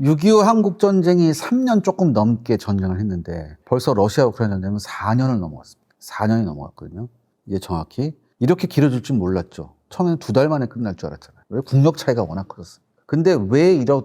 6.25 한국전쟁이 3년 조금 넘게 전쟁을 했는데 벌써 러시아 우크라이나 전쟁은 4년을 넘어갔습니다. 4년이 넘어갔거든요. 이게 정확히 이렇게 길어질 줄 몰랐죠. 처음에는 2달 만에 끝날 줄 알았잖아요. 왜? 국력 차이가 워낙 컸어요. 근데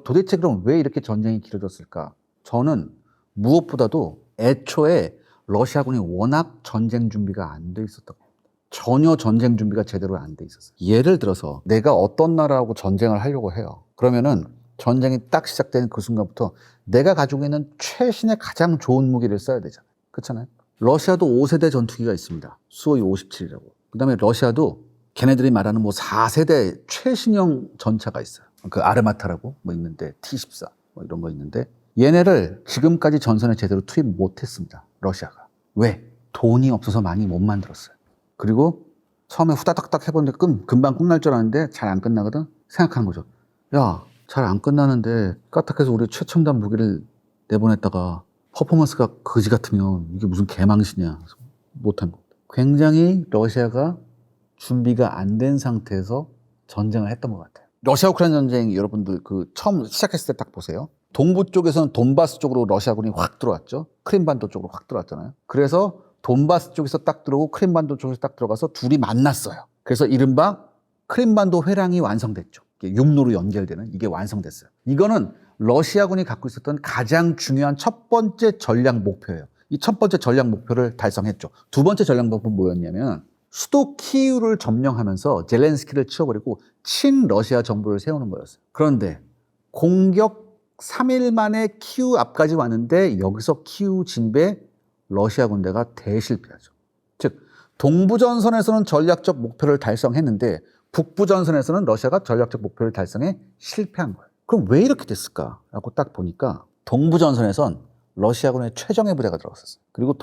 도대체 그럼 왜 이렇게 전쟁이 길어졌을까? 저는 무엇보다도 애초에 러시아군이 워낙 전쟁 준비가 안 돼 있었던 겁니다. 전혀 전쟁 준비가 제대로 안 돼 있었어요. 예를 들어서 내가 어떤 나라하고 전쟁을 하려고 해요. 그러면은 전쟁이 딱 시작되는 그 순간부터 내가 가지고 있는 최신의 가장 좋은 무기를 써야 되잖아요. 그렇잖아요. 러시아도 5세대 전투기가 있습니다. 수호이 57이라고. 그 다음에 러시아도 걔네들이 말하는 뭐 4세대 최신형 전차가 있어요. 그 아르마타라고 뭐 있는데 T-14 뭐 이런 거 있는데 얘네를 지금까지 전선에 제대로 투입 못했습니다. 러시아가. 왜? 돈이 없어서 많이 못 만들었어요. 그리고 처음에 후다닥닥 해보는데 금방 끝날 줄 알았는데 잘 안 끝나거든? 생각하는 거죠. 야, 잘 안 끝나는데 까딱해서 우리 최첨단 무기를 내보냈다가 퍼포먼스가 거지 같으면 이게 무슨 개망신이야. 못한 겁니다. 굉장히 러시아가 준비가 안 된 상태에서 전쟁을 했던 것 같아요. 러시아 우크라이나 전쟁 여러분들 처음 시작했을 때 딱 보세요. 동부 쪽에서는 돈바스 쪽으로 러시아군이 확 들어왔죠. 크림반도 쪽으로 확 들어왔잖아요. 그래서 돈바스 쪽에서 딱 들어오고 크림반도 쪽에서 딱 들어가서 둘이 만났어요. 그래서 이른바 크림반도 회랑이 완성됐죠. 육로로 연결되는 이게 완성됐어요. 이거는 러시아군이 갖고 있었던 가장 중요한 첫 번째 전략 목표예요. 이 첫 번째 전략 목표를 달성했죠. 두 번째 전략 목표는 뭐였냐면 수도 키이우를 점령하면서 젤렌스키를 치워버리고 친러시아 정부를 세우는 거였어요. 그런데 공격 3일 만에 키이우 앞까지 왔는데 여기서 키이우 진입에 러시아 군대가 대실패하죠. 즉 동부전선에서는 전략적 목표를 달성했는데 북부전선에서는 러시아가 전략적 목표를 달성해 실패한 거예요. 그럼 왜 이렇게 됐을까라고 딱 보니까 동부전선에선 러시아군의 최정예 부대가 들어갔었어요. 그리고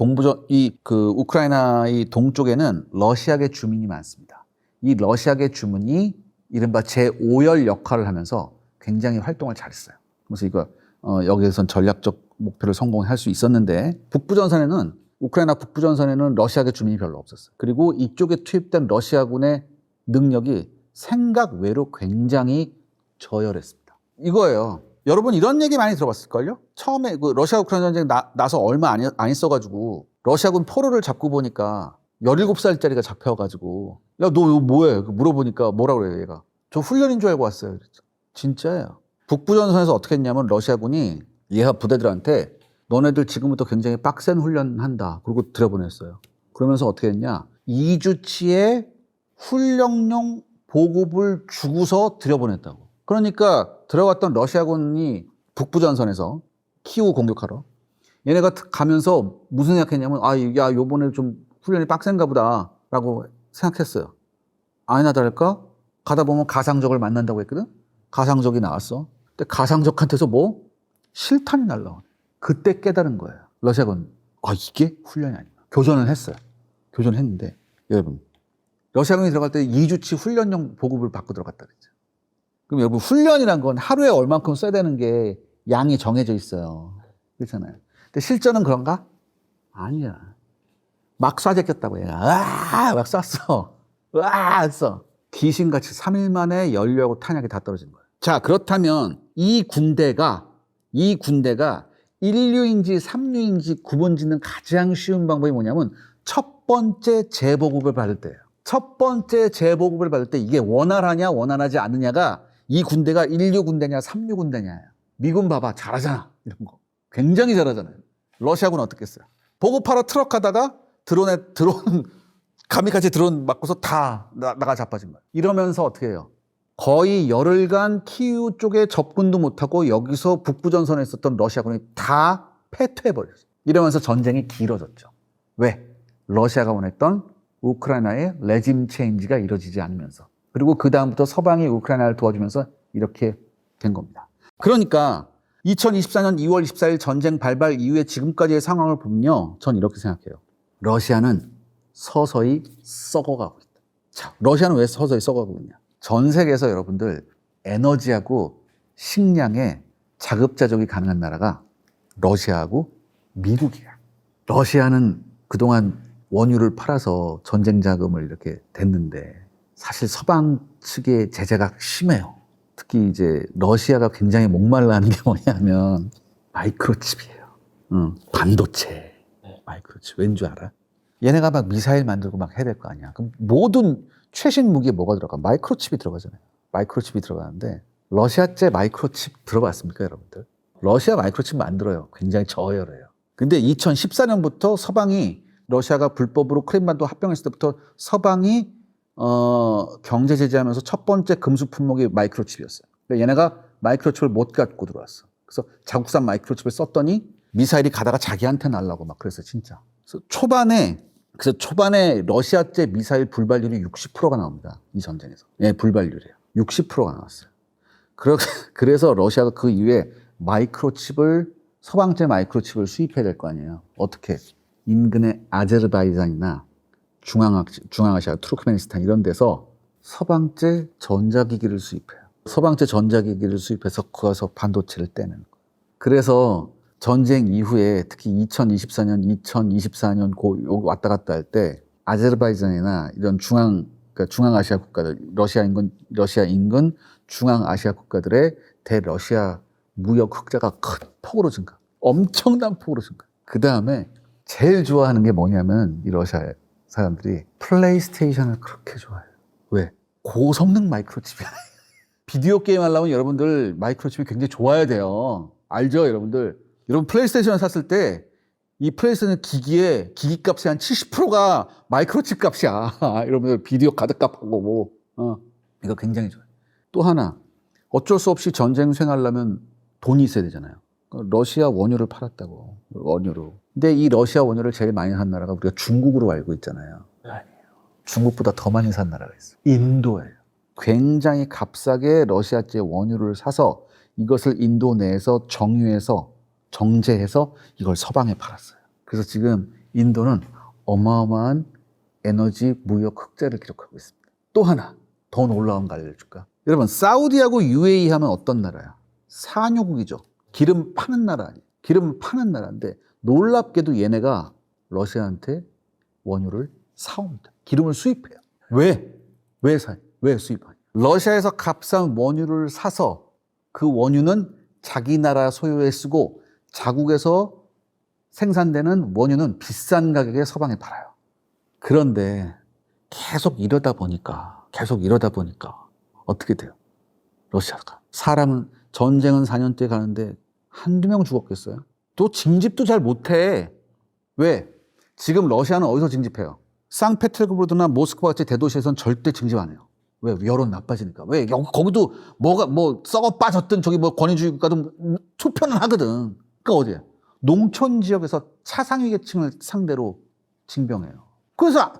우크라이나의 동쪽에는 러시아계 주민이 많습니다. 이 러시아계 주민이 이른바 제5열 역할을 하면서 굉장히 활동을 잘했어요. 그래서 여기에선 전략적 목표를 성공할 수 있었는데 우크라이나 북부전선에는 러시아계 주민이 별로 없었어요. 그리고 이쪽에 투입된 러시아군의 능력이 생각 외로 굉장히 저열했습니다. 이거예요. 여러분 이런 얘기 많이 들어봤을걸요? 처음에 러시아 우크라이나 전쟁 나서 얼마 안 있어가지고 러시아군 포로를 잡고 보니까 17살짜리가 잡혀가지고 야, 너 뭐해? 물어보니까 뭐라 그래요, 얘가? 저 훈련인 줄 알고 왔어요. 그랬죠. 진짜예요. 북부전선에서 어떻게 했냐면 러시아군이 예하 부대들한테 너네들 지금부터 굉장히 빡센 훈련한다. 그리고 들여보냈어요. 그러면서 어떻게 했냐? 2주치의 훈련용 보급을 주고서 들여보냈다고. 그러니까 들어갔던 러시아군이 북부전선에서 키이우 공격하러 얘네가 가면서 무슨 생각했냐면 야, 요번에 좀 훈련이 빡센가 보다 라고 생각했어요. 아니나 다를까? 가다 보면 가상적을 만난다고 했거든? 가상적이 나왔어. 근데 가상적한테서 실탄이 날라오네. 그때 깨달은 거예요. 러시아군. 이게 훈련이 아니구나. 교전을 했어요. 교전을 했는데 여러분 러시아군이 들어갈 때 2주치 훈련용 보급을 받고 들어갔다 그랬죠. 그럼 여러분 훈련이란 건 하루에 얼만큼 써야 되는 게 양이 정해져 있어요. 그렇잖아요. 근데 실전은 그런가? 아니야. 막 쏴제꼈다고 얘가. 막 쐈어. 했어. 귀신같이 3일 만에 연료하고 탄약이 다 떨어진 거예요. 자, 그렇다면 이 군대가 1류인지 3류인지 구분 짓는 가장 쉬운 방법이 뭐냐면 첫 번째 재보급을 받을 때예요. 첫 번째 재보급을 받을 때 이게 원활하냐 원활하지 않느냐가 이 군대가 1류 군대냐 3류 군대냐. 미군 봐봐 잘하잖아. 이런 거 굉장히 잘하잖아요. 러시아군은 어떻겠어요? 보급하러 트럭 하다가 드론 가미카제 드론 맞고서 다 나가 자빠진 거예요. 이러면서 어떻게 해요? 거의 열흘간 키이우 쪽에 접근도 못하고 여기서 북부전선에 있었던 러시아군이 다 패퇴해버렸어요. 이러면서 전쟁이 길어졌죠. 왜? 러시아가 원했던 우크라이나의 레짐 체인지가 이루어지지 않으면서. 그리고 그 다음부터 서방이 우크라이나를 도와주면서 이렇게 된 겁니다. 그러니까 2024년 2월 24일 전쟁 발발 이후에 지금까지의 상황을 보면요. 전 이렇게 생각해요. 러시아는 서서히 썩어가고 있다. 자, 러시아는 왜 서서히 썩어가고 있냐? 전 세계에서 여러분들 에너지하고 식량에 자급자족이 가능한 나라가 러시아하고 미국이야. 러시아는 그동안 원유를 팔아서 전쟁 자금을 이렇게 댔는데 사실 서방 측의 제재가 심해요. 특히 이제 러시아가 굉장히 목말라하는 게 뭐냐면 마이크로칩이에요. 반도체. 마이크로칩. 왠 줄 알아? 얘네가 막 미사일 만들고 막 해야 될 거 아니야. 그럼 모든 최신 무기에 뭐가 들어가? 마이크로칩이 들어가잖아요. 마이크로칩이 들어가는데 러시아제 마이크로칩 들어봤습니까, 여러분들? 러시아 마이크로칩 만들어요. 굉장히 저열해요. 근데 2014년부터 서방이 러시아가 불법으로 크림반도 합병했을 때부터 서방이 경제 제재하면서 첫 번째 금수 품목이 마이크로칩이었어요. 그러니까 얘네가 마이크로칩을 못 갖고 들어왔어. 그래서 자국산 마이크로칩을 썼더니 미사일이 가다가 자기한테 날라고 막 그랬어요, 진짜. 그래서 초반에 러시아제 미사일 불발률이 60%가 나옵니다. 이 전쟁에서. 예, 불발률이에요. 60%가 나왔어요. 그래서 러시아가 그 이후에 서방제 마이크로칩을 수입해야 될 거 아니에요. 어떻게? 인근의 아제르바이잔이나 중앙아시아, 투르크메니스탄 이런 데서 서방제 전자기기를 수입해요. 서방제 전자기기를 수입해서 거기서 반도체를 떼는 거예요. 그래서 전쟁 이후에 특히 2024년, 2024년 여기 왔다 갔다 할 때 아제르바이잔이나 이런 중앙아시아 국가들, 러시아 인근 중앙아시아 국가들의 대러시아 무역 흑자가 큰 폭으로 증가. 엄청난 폭으로 증가. 그 다음에 제일 좋아하는 게 뭐냐면 이 러시아 사람들이 플레이스테이션을 그렇게 좋아해요. 왜? 고성능 마이크로칩이야. 비디오 게임 하려면 여러분들 마이크로칩이 굉장히 좋아야 돼요. 알죠, 여러분들? 여러분 플레이스테이션을 샀을 때 이 플레이스테이션 기기 값의 한 70%가 마이크로칩 값이야. 여러분들 비디오 카드 값하고 이거 굉장히 좋아요. 또 하나, 어쩔 수 없이 전쟁 수행하려면 돈이 있어야 되잖아요. 러시아 원유를 팔았다고. 원유로. 근데 이 러시아 원유를 제일 많이 산 나라가 우리가 중국으로 알고 있잖아요. 아니에요. 중국보다 더 많이 산 나라가 있어요. 인도예요. 굉장히 값싸게 러시아제 원유를 사서 이것을 인도 내에서 정제해서 이걸 서방에 팔았어요. 그래서 지금 인도는 어마어마한 에너지 무역 흑자를 기록하고 있습니다. 또 하나 더 놀라운 거 알려줄까? 여러분, 사우디하고 UAE 하면 어떤 나라야? 산유국이죠. 기름 파는 나라 아니에요. 기름 파는 나라인데 놀랍게도 얘네가 러시아한테 원유를 사옵니다. 기름을 수입해요. 왜 수입하냐? 러시아에서 값싼 원유를 사서 그 원유는 자기 나라 소유에 쓰고 자국에서 생산되는 원유는 비싼 가격에 서방에 팔아요. 그런데 계속 이러다 보니까 어떻게 돼요? 러시아가. 전쟁은 4년째 가는데 한두 명 죽었겠어요? 또 징집도 잘 못해. 왜? 지금 러시아는 어디서 징집해요? 상페테르부르크나 모스크바 같이 대도시에서는 절대 징집 안 해요. 왜? 여론 나빠지니까. 왜? 거기도 썩어 빠졌든 권위주의 국가도 투표는 하거든. 그러니까 어디야? 농촌 지역에서 차상위 계층을 상대로 징병해요. 그래서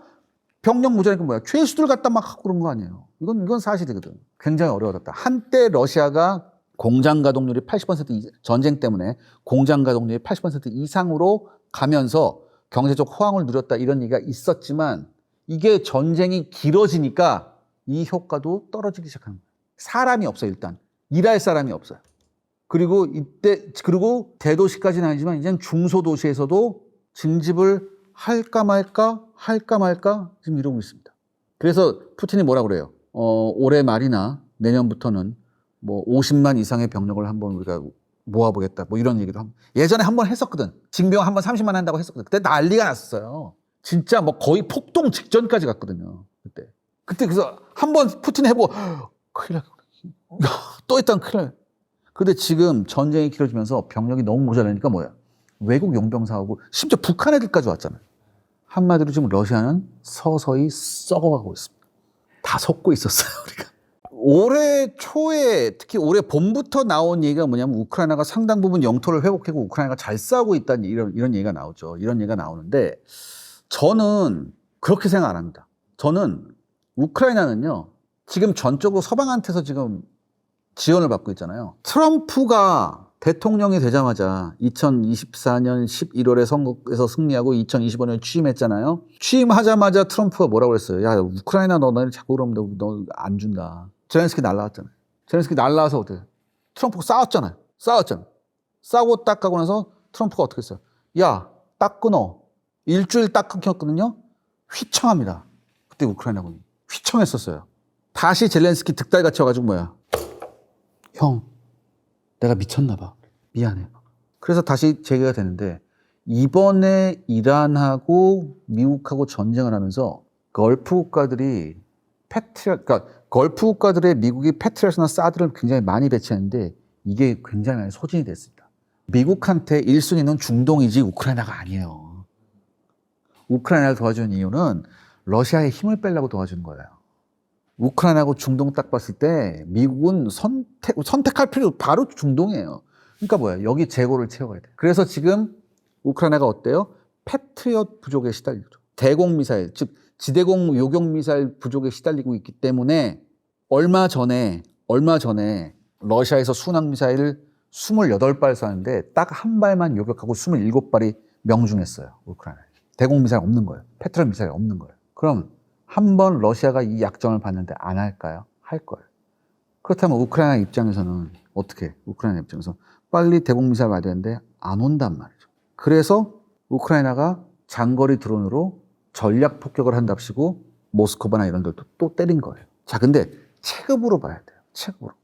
병력 모자니까 뭐야? 죄수들 갖다 막 하고 그런 거 아니에요. 이건 사실이거든. 굉장히 어려워졌다. 한때 러시아가 공장 가동률이 80% 전쟁 때문에 공장 가동률이 80% 이상으로 가면서 경제적 호황을 누렸다 이런 얘기가 있었지만 이게 전쟁이 길어지니까 이 효과도 떨어지기 시작하는 거예요. 사람이 없어요, 일단. 일할 사람이 없어요. 그리고 대도시까지는 아니지만 이제는 중소도시에서도 징집을 할까 말까 지금 이러고 있습니다. 그래서 푸틴이 뭐라고 그래요? 올해 말이나 내년부터는 50만 이상의 병력을 한번 우리가 모아보겠다. 이런 얘기도 예전에 한번 했었거든. 징병 한번 30만 한다고 했었거든. 그때 난리가 났었어요. 진짜 거의 폭동 직전까지 갔거든요. 그때 그래서 한번 푸틴 해보고 큰일 나. 또 했다면 큰일 나. 근데 지금 전쟁이 길어지면서 병력이 너무 모자라니까 뭐야? 외국 용병 사오고 심지어 북한 애들까지 왔잖아요. 한마디로 지금 러시아는 서서히 썩어가고 있습니다. 다 속고 있었어요, 우리가. 올해 초에 특히 올해 봄부터 나온 얘기가 뭐냐면 우크라이나가 상당 부분 영토를 회복하고 우크라이나가 잘 싸우고 있다는 이런 얘기가 나오죠. 이런 얘기가 나오는데 저는 그렇게 생각 안 합니다. 저는 우크라이나는요, 지금 전적으로 서방한테서 지금 지원을 받고 있잖아요. 트럼프가 대통령이 되자마자 2024년 11월에 선거에서 승리하고 2025년에 취임했잖아요. 취임하자마자 트럼프가 뭐라고 그랬어요? 야, 우크라이나 너네 자꾸 그러면 너 안 준다. 젤렌스키 날라왔잖아요. 젤렌스키 날라와서 어떻게? 트럼프가 싸웠잖아요. 싸우고 딱 가고 나서 트럼프가 어떻게 했어요? 야, 딱 끊어. 일주일 딱 끊겼거든요. 휘청합니다. 그때 우크라이나군이 휘청했었어요. 다시 젤렌스키 득달같이 와가지고 뭐야? 형, 내가 미쳤나 봐. 미안해. 그래서 다시 제기가 되는데 이번에 이란하고 미국하고 전쟁을 하면서 걸프 국가들이 그러니까 걸프 국가들의 미국이 패트리엇이나 사드를 굉장히 많이 배치했는데 이게 굉장히 많이 소진이 됐습니다. 미국한테 1순위는 중동이지 우크라이나가 아니에요. 우크라이나를 도와주는 이유는 러시아의 힘을 빼려고 도와주는 거예요. 우크라이나하고 중동 딱 봤을 때 미국은 선택할 필요 바로 중동이에요. 그러니까 뭐야? 여기 재고를 채워야 돼. 그래서 지금 우크라이나가 어때요? 패트리엇 부족에 시달리죠. 대공 미사일, 즉 지대공 요격 미사일 부족에 시달리고 있기 때문에 얼마 전에 러시아에서 순항 미사일 28발 쐈는데 딱 한 발만 요격하고 27발이 명중했어요. 우크라이나. 대공 미사일 없는 거예요. 패트리엇 미사일 없는 거예요. 그럼 한번 러시아가 이 약점을 봤는데 안 할까요? 할 거예요. 그렇다면 우크라이나 입장에서는 어떻게? 우크라이나 입장에서 빨리 대공 미사일 와야 되는데 안 온단 말이죠. 그래서 우크라이나가 장거리 드론으로 전략 폭격을 한답시고 모스크바나 이런 데도 또 때린 거예요. 자, 근데 체급으로 봐야 돼요. 체급으로.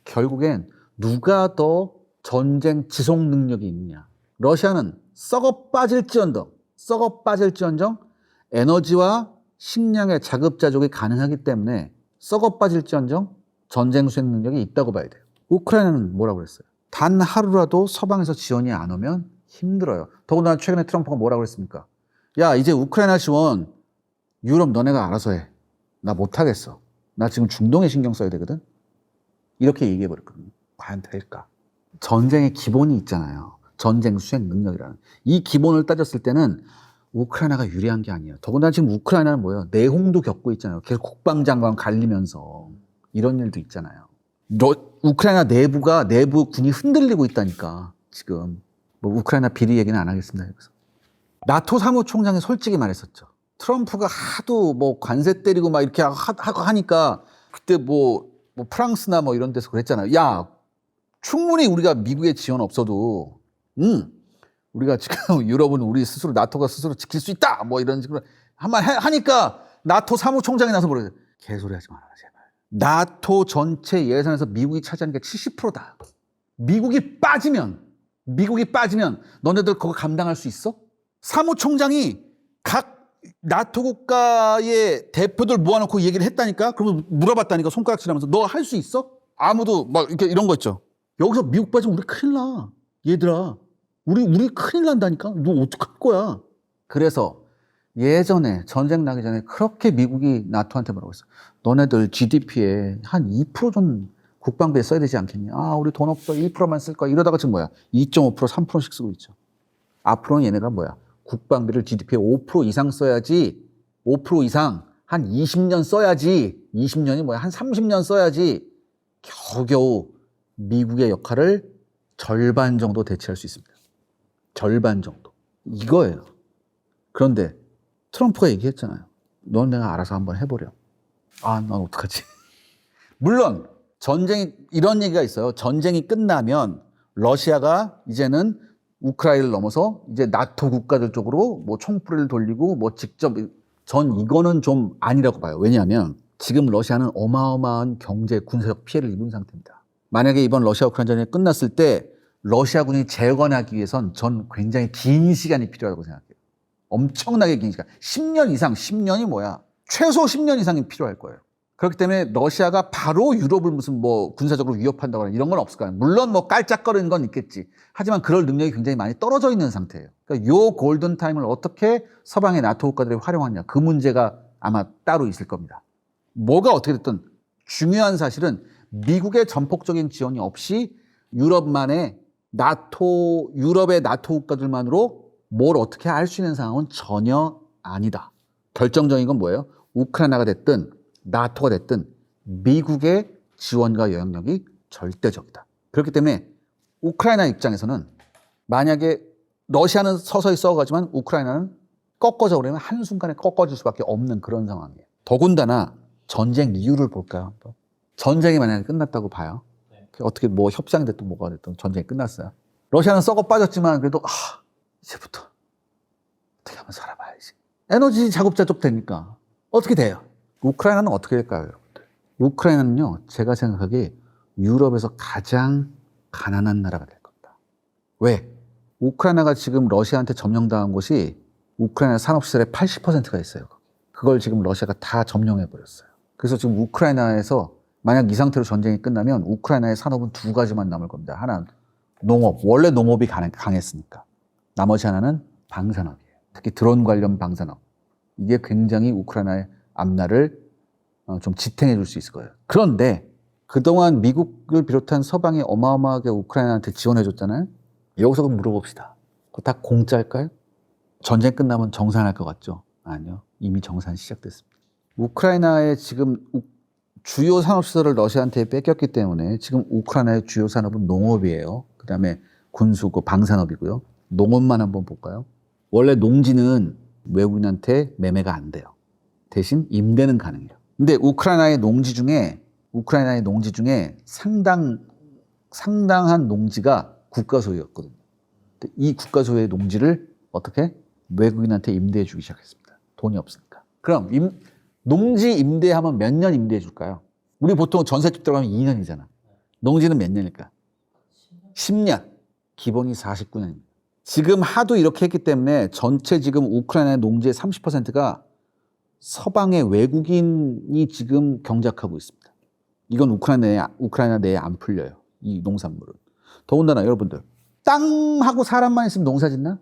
결국엔 누가 더 전쟁 지속 능력이 있느냐. 러시아는 썩어 빠질지언정 에너지와 식량의 자급자족이 가능하기 때문에 썩어 빠질지언정 전쟁 수행 능력이 있다고 봐야 돼요. 우크라이나는 뭐라고 그랬어요? 단 하루라도 서방에서 지원이 안 오면 힘들어요. 더군다나 최근에 트럼프가 뭐라고 그랬습니까? 야, 이제 우크라이나 지원 유럽 너네가 알아서 해. 나 못하겠어. 나 지금 중동에 신경 써야 되거든. 이렇게 얘기해버렸거든요. 과연 될까? 전쟁의 기본이 있잖아요. 전쟁 수행 능력이라는. 이 기본을 따졌을 때는 우크라이나가 유리한 게 아니에요. 더군다나 지금 우크라이나는 뭐예요? 내홍도 겪고 있잖아요. 계속 국방장관 갈리면서 이런 일도 있잖아요. 우크라이나 내부 군이 흔들리고 있다니까. 지금 뭐 우크라이나 비리 얘기는 안 하겠습니다. 여기서. 나토 사무총장이 솔직히 말했었죠. 트럼프가 하도 뭐 관세 때리고 막 이렇게 하고 하니까 그때 뭐 프랑스나 뭐 이런 데서 그랬잖아요. 야, 충분히 우리가 미국의 지원 없어도 우리가 지금 유럽은 우리 스스로 나토가 스스로 지킬 수 있다. 뭐 이런 식으로 한번 하니까 나토 사무총장이 나서 뭐래요? 개소리 하지 마라, 제발. 나토 전체 예산에서 미국이 차지하는 게 70%다. 미국이 빠지면 너네들 그거 감당할 수 있어? 사무총장이 각 나토 국가의 대표들 모아놓고 얘기를 했다니까? 그러면 물어봤다니까, 손가락질하면서. 너 할 수 있어? 아무도 막 이렇게 이런 거 있죠. 여기서 미국 빠지면 우리 큰일 나. 얘들아. 우리 큰일 난다니까? 너 어떡할 거야? 그래서 예전에 전쟁 나기 전에 그렇게 미국이 나토한테 뭐라고 했어? 너네들 GDP에 한 2% 국방비에 써야 되지 않겠냐? 아, 우리 돈 없어. 1%만 쓸 거야. 이러다가 지금 뭐야? 2.5%, 3%씩 쓰고 있죠. 앞으로는 얘네가 뭐야? 국방비를 GDP에 5% 이상 써야지, 5% 이상 한 20년 써야지, 20년이 뭐야? 한 30년 써야지 겨우겨우 미국의 역할을 절반 정도 대체할 수 있습니다. 절반 정도. 이거예요. 그런데 트럼프가 얘기했잖아요. 넌 내가 알아서 한번 해보려. 아, 난 어떡하지? 물론 이런 얘기가 있어요. 전쟁이 끝나면 러시아가 이제는 우크라이나를 넘어서 이제 나토 국가들 쪽으로 뭐 총불을 돌리고 뭐 직접 전 이거는 좀 아니라고 봐요. 왜냐하면 지금 러시아는 어마어마한 경제 군사적 피해를 입은 상태입니다. 만약에 이번 러시아 우크라이나 전쟁이 끝났을 때 러시아군이 재건하기 위해선 전 굉장히 긴 시간이 필요하다고 생각해요. 엄청나게 긴 시간. 10년 이상, 10년이 뭐야? 최소 10년 이상이 필요할 거예요. 그렇기 때문에 러시아가 바로 유럽을 무슨 뭐 군사적으로 위협한다거나 이런 건 없을 거예요. 물론 뭐 깔짝거리는 건 있겠지. 하지만 그럴 능력이 굉장히 많이 떨어져 있는 상태예요. 그러니까 요 골든타임을 어떻게 서방의 나토 국가들이 활용하냐. 그 문제가 아마 따로 있을 겁니다. 뭐가 어떻게 됐든 중요한 사실은 미국의 전폭적인 지원이 없이 유럽의 나토 국가들만으로 뭘 어떻게 할 수 있는 상황은 전혀 아니다. 결정적인 건 뭐예요? 우크라이나가 됐든 나토가 됐든 미국의 지원과 영향력이 절대적이다. 그렇기 때문에 우크라이나 입장에서는 만약에 러시아는 서서히 썩어가지만 우크라이나는 꺾어져 버리면 한순간에 꺾어질 수밖에 없는 그런 상황이에요. 더군다나 전쟁 이유를 볼까요? 전쟁이 만약에 끝났다고 봐요. 어떻게 뭐 협상이 됐든 뭐가 됐든 전쟁이 끝났어요. 러시아는 썩어 빠졌지만 그래도 이제부터 어떻게 하면 살아봐야지. 에너지 자급자족 되니까 어떻게 돼요? 우크라이나는 어떻게 될까요, 여러분들? 우크라이나는요, 제가 생각하기에 유럽에서 가장 가난한 나라가 될 겁니다. 왜? 우크라이나가 지금 러시아한테 점령당한 곳이 우크라이나 산업시설의 80%가 있어요. 그걸 지금 러시아가 다 점령해버렸어요. 그래서 지금 우크라이나에서 만약 이 상태로 전쟁이 끝나면 우크라이나의 산업은 두 가지만 남을 겁니다. 하나는 농업, 원래 농업이 강했으니까. 나머지 하나는 방산업이에요. 특히 드론 관련 방산업. 이게 굉장히 우크라이나의 앞날을 좀 지탱해 줄 수 있을 거예요. 그런데 그동안 미국을 비롯한 서방이 어마어마하게 우크라이나한테 지원해 줬잖아요. 여기서 물어봅시다. 그거 다 공짜일까요? 전쟁 끝나면 정산할 것 같죠? 아니요. 이미 정산 시작됐습니다. 우크라이나의 지금 주요 산업시설을 러시아한테 뺏겼기 때문에 지금 우크라이나의 주요 산업은 농업이에요. 그 다음에 군수고 방산업이고요. 농업만 한번 볼까요? 원래 농지는 외국인한테 매매가 안 돼요. 대신 임대는 가능해요. 근데 우크라이나의 농지 중에 상당한 농지가 국가 소유였거든요. 이 국가 소유의 농지를 어떻게 외국인한테 임대해 주기 시작했습니다. 돈이 없으니까. 그럼 농지 임대하면 몇 년 임대해 줄까요? 우리 보통 전세집 들어가면 2년이잖아. 농지는 몇 년일까? 10년. 기본이 49년입니다. 지금 하도 이렇게 했기 때문에 전체 지금 우크라이나 농지의 30%가 서방의 외국인이 지금 경작하고 있습니다. 이건 우크라이나 내에 안 풀려요. 이 농산물은. 더군다나 여러분들, 땅하고 사람만 있으면 농사 짓나?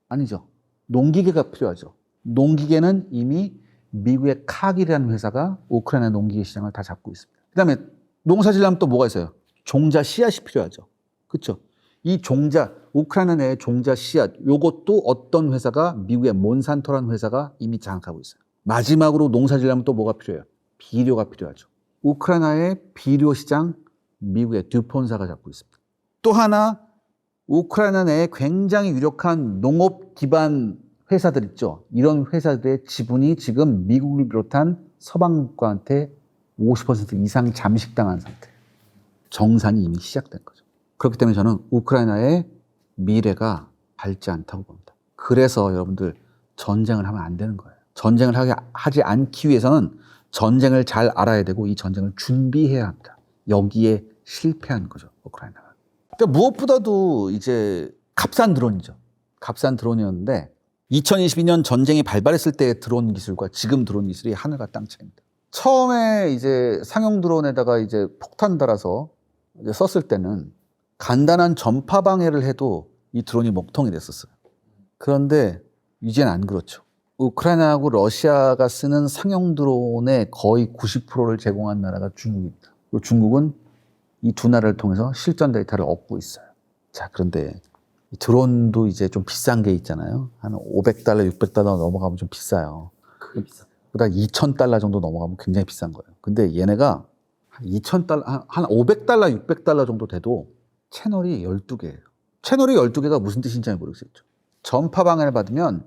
아니죠. 농기계가 필요하죠. 농기계는 이미 미국의 카길이라는 회사가 우크라이나 농기계 시장을 다 잡고 있습니다. 그 다음에 농사 지려면 또 뭐가 있어요? 종자 씨앗이 필요하죠. 그렇죠? 이 종자, 우크라이나 내의 종자 씨앗, 요것도 어떤 회사가 미국의 몬산토라는 회사가 이미 장악하고 있어요. 마지막으로 농사 지려면 또 뭐가 필요해요? 비료가 필요하죠. 우크라이나의 비료 시장, 미국의 듀폰사가 잡고 있습니다. 또 하나, 우크라이나 내에 굉장히 유력한 농업 기반 회사들 있죠. 이런 회사들의 지분이 지금 미국을 비롯한 서방 국가한테 50% 이상 잠식당한 상태예요. 정산이 이미 시작된 거죠. 그렇기 때문에 저는 우크라이나의 미래가 밝지 않다고 봅니다. 그래서 여러분들 전쟁을 하면 안 되는 거예요. 전쟁을 하지 않기 위해서는 전쟁을 잘 알아야 되고 이 전쟁을 준비해야 합니다. 여기에 실패한 거죠, 우크라이나가. 그러니까 무엇보다도 이제 값싼 드론이죠. 값싼 드론이었는데 2022년 전쟁이 발발했을 때의 드론 기술과 지금 드론 기술이 하늘과 땅 차이입니다. 처음에 이제 상용 드론에다가 이제 폭탄 달아서 이제 썼을 때는 간단한 전파 방해를 해도 이 드론이 먹통이 됐었어요. 그런데 이제는 안 그렇죠. 우크라이나하고 러시아가 쓰는 상용 드론의 거의 90%를 제공한 나라가 중국입니다. 그리고 중국은 이 두 나라를 통해서 실전 데이터를 얻고 있어요. 자, 그런데 이 드론도 이제 좀 비싼 게 있잖아요. 한 $500, $600 넘어가면 좀 비싸요. 그보다 $2,000 정도 넘어가면 굉장히 비싼 거예요. 근데 얘네가 한 $2,000, 한 $500, $600 정도 돼도 채널이 12개예요. 채널이 12개가 무슨 뜻인지 모르겠죠. 전파 방해를 받으면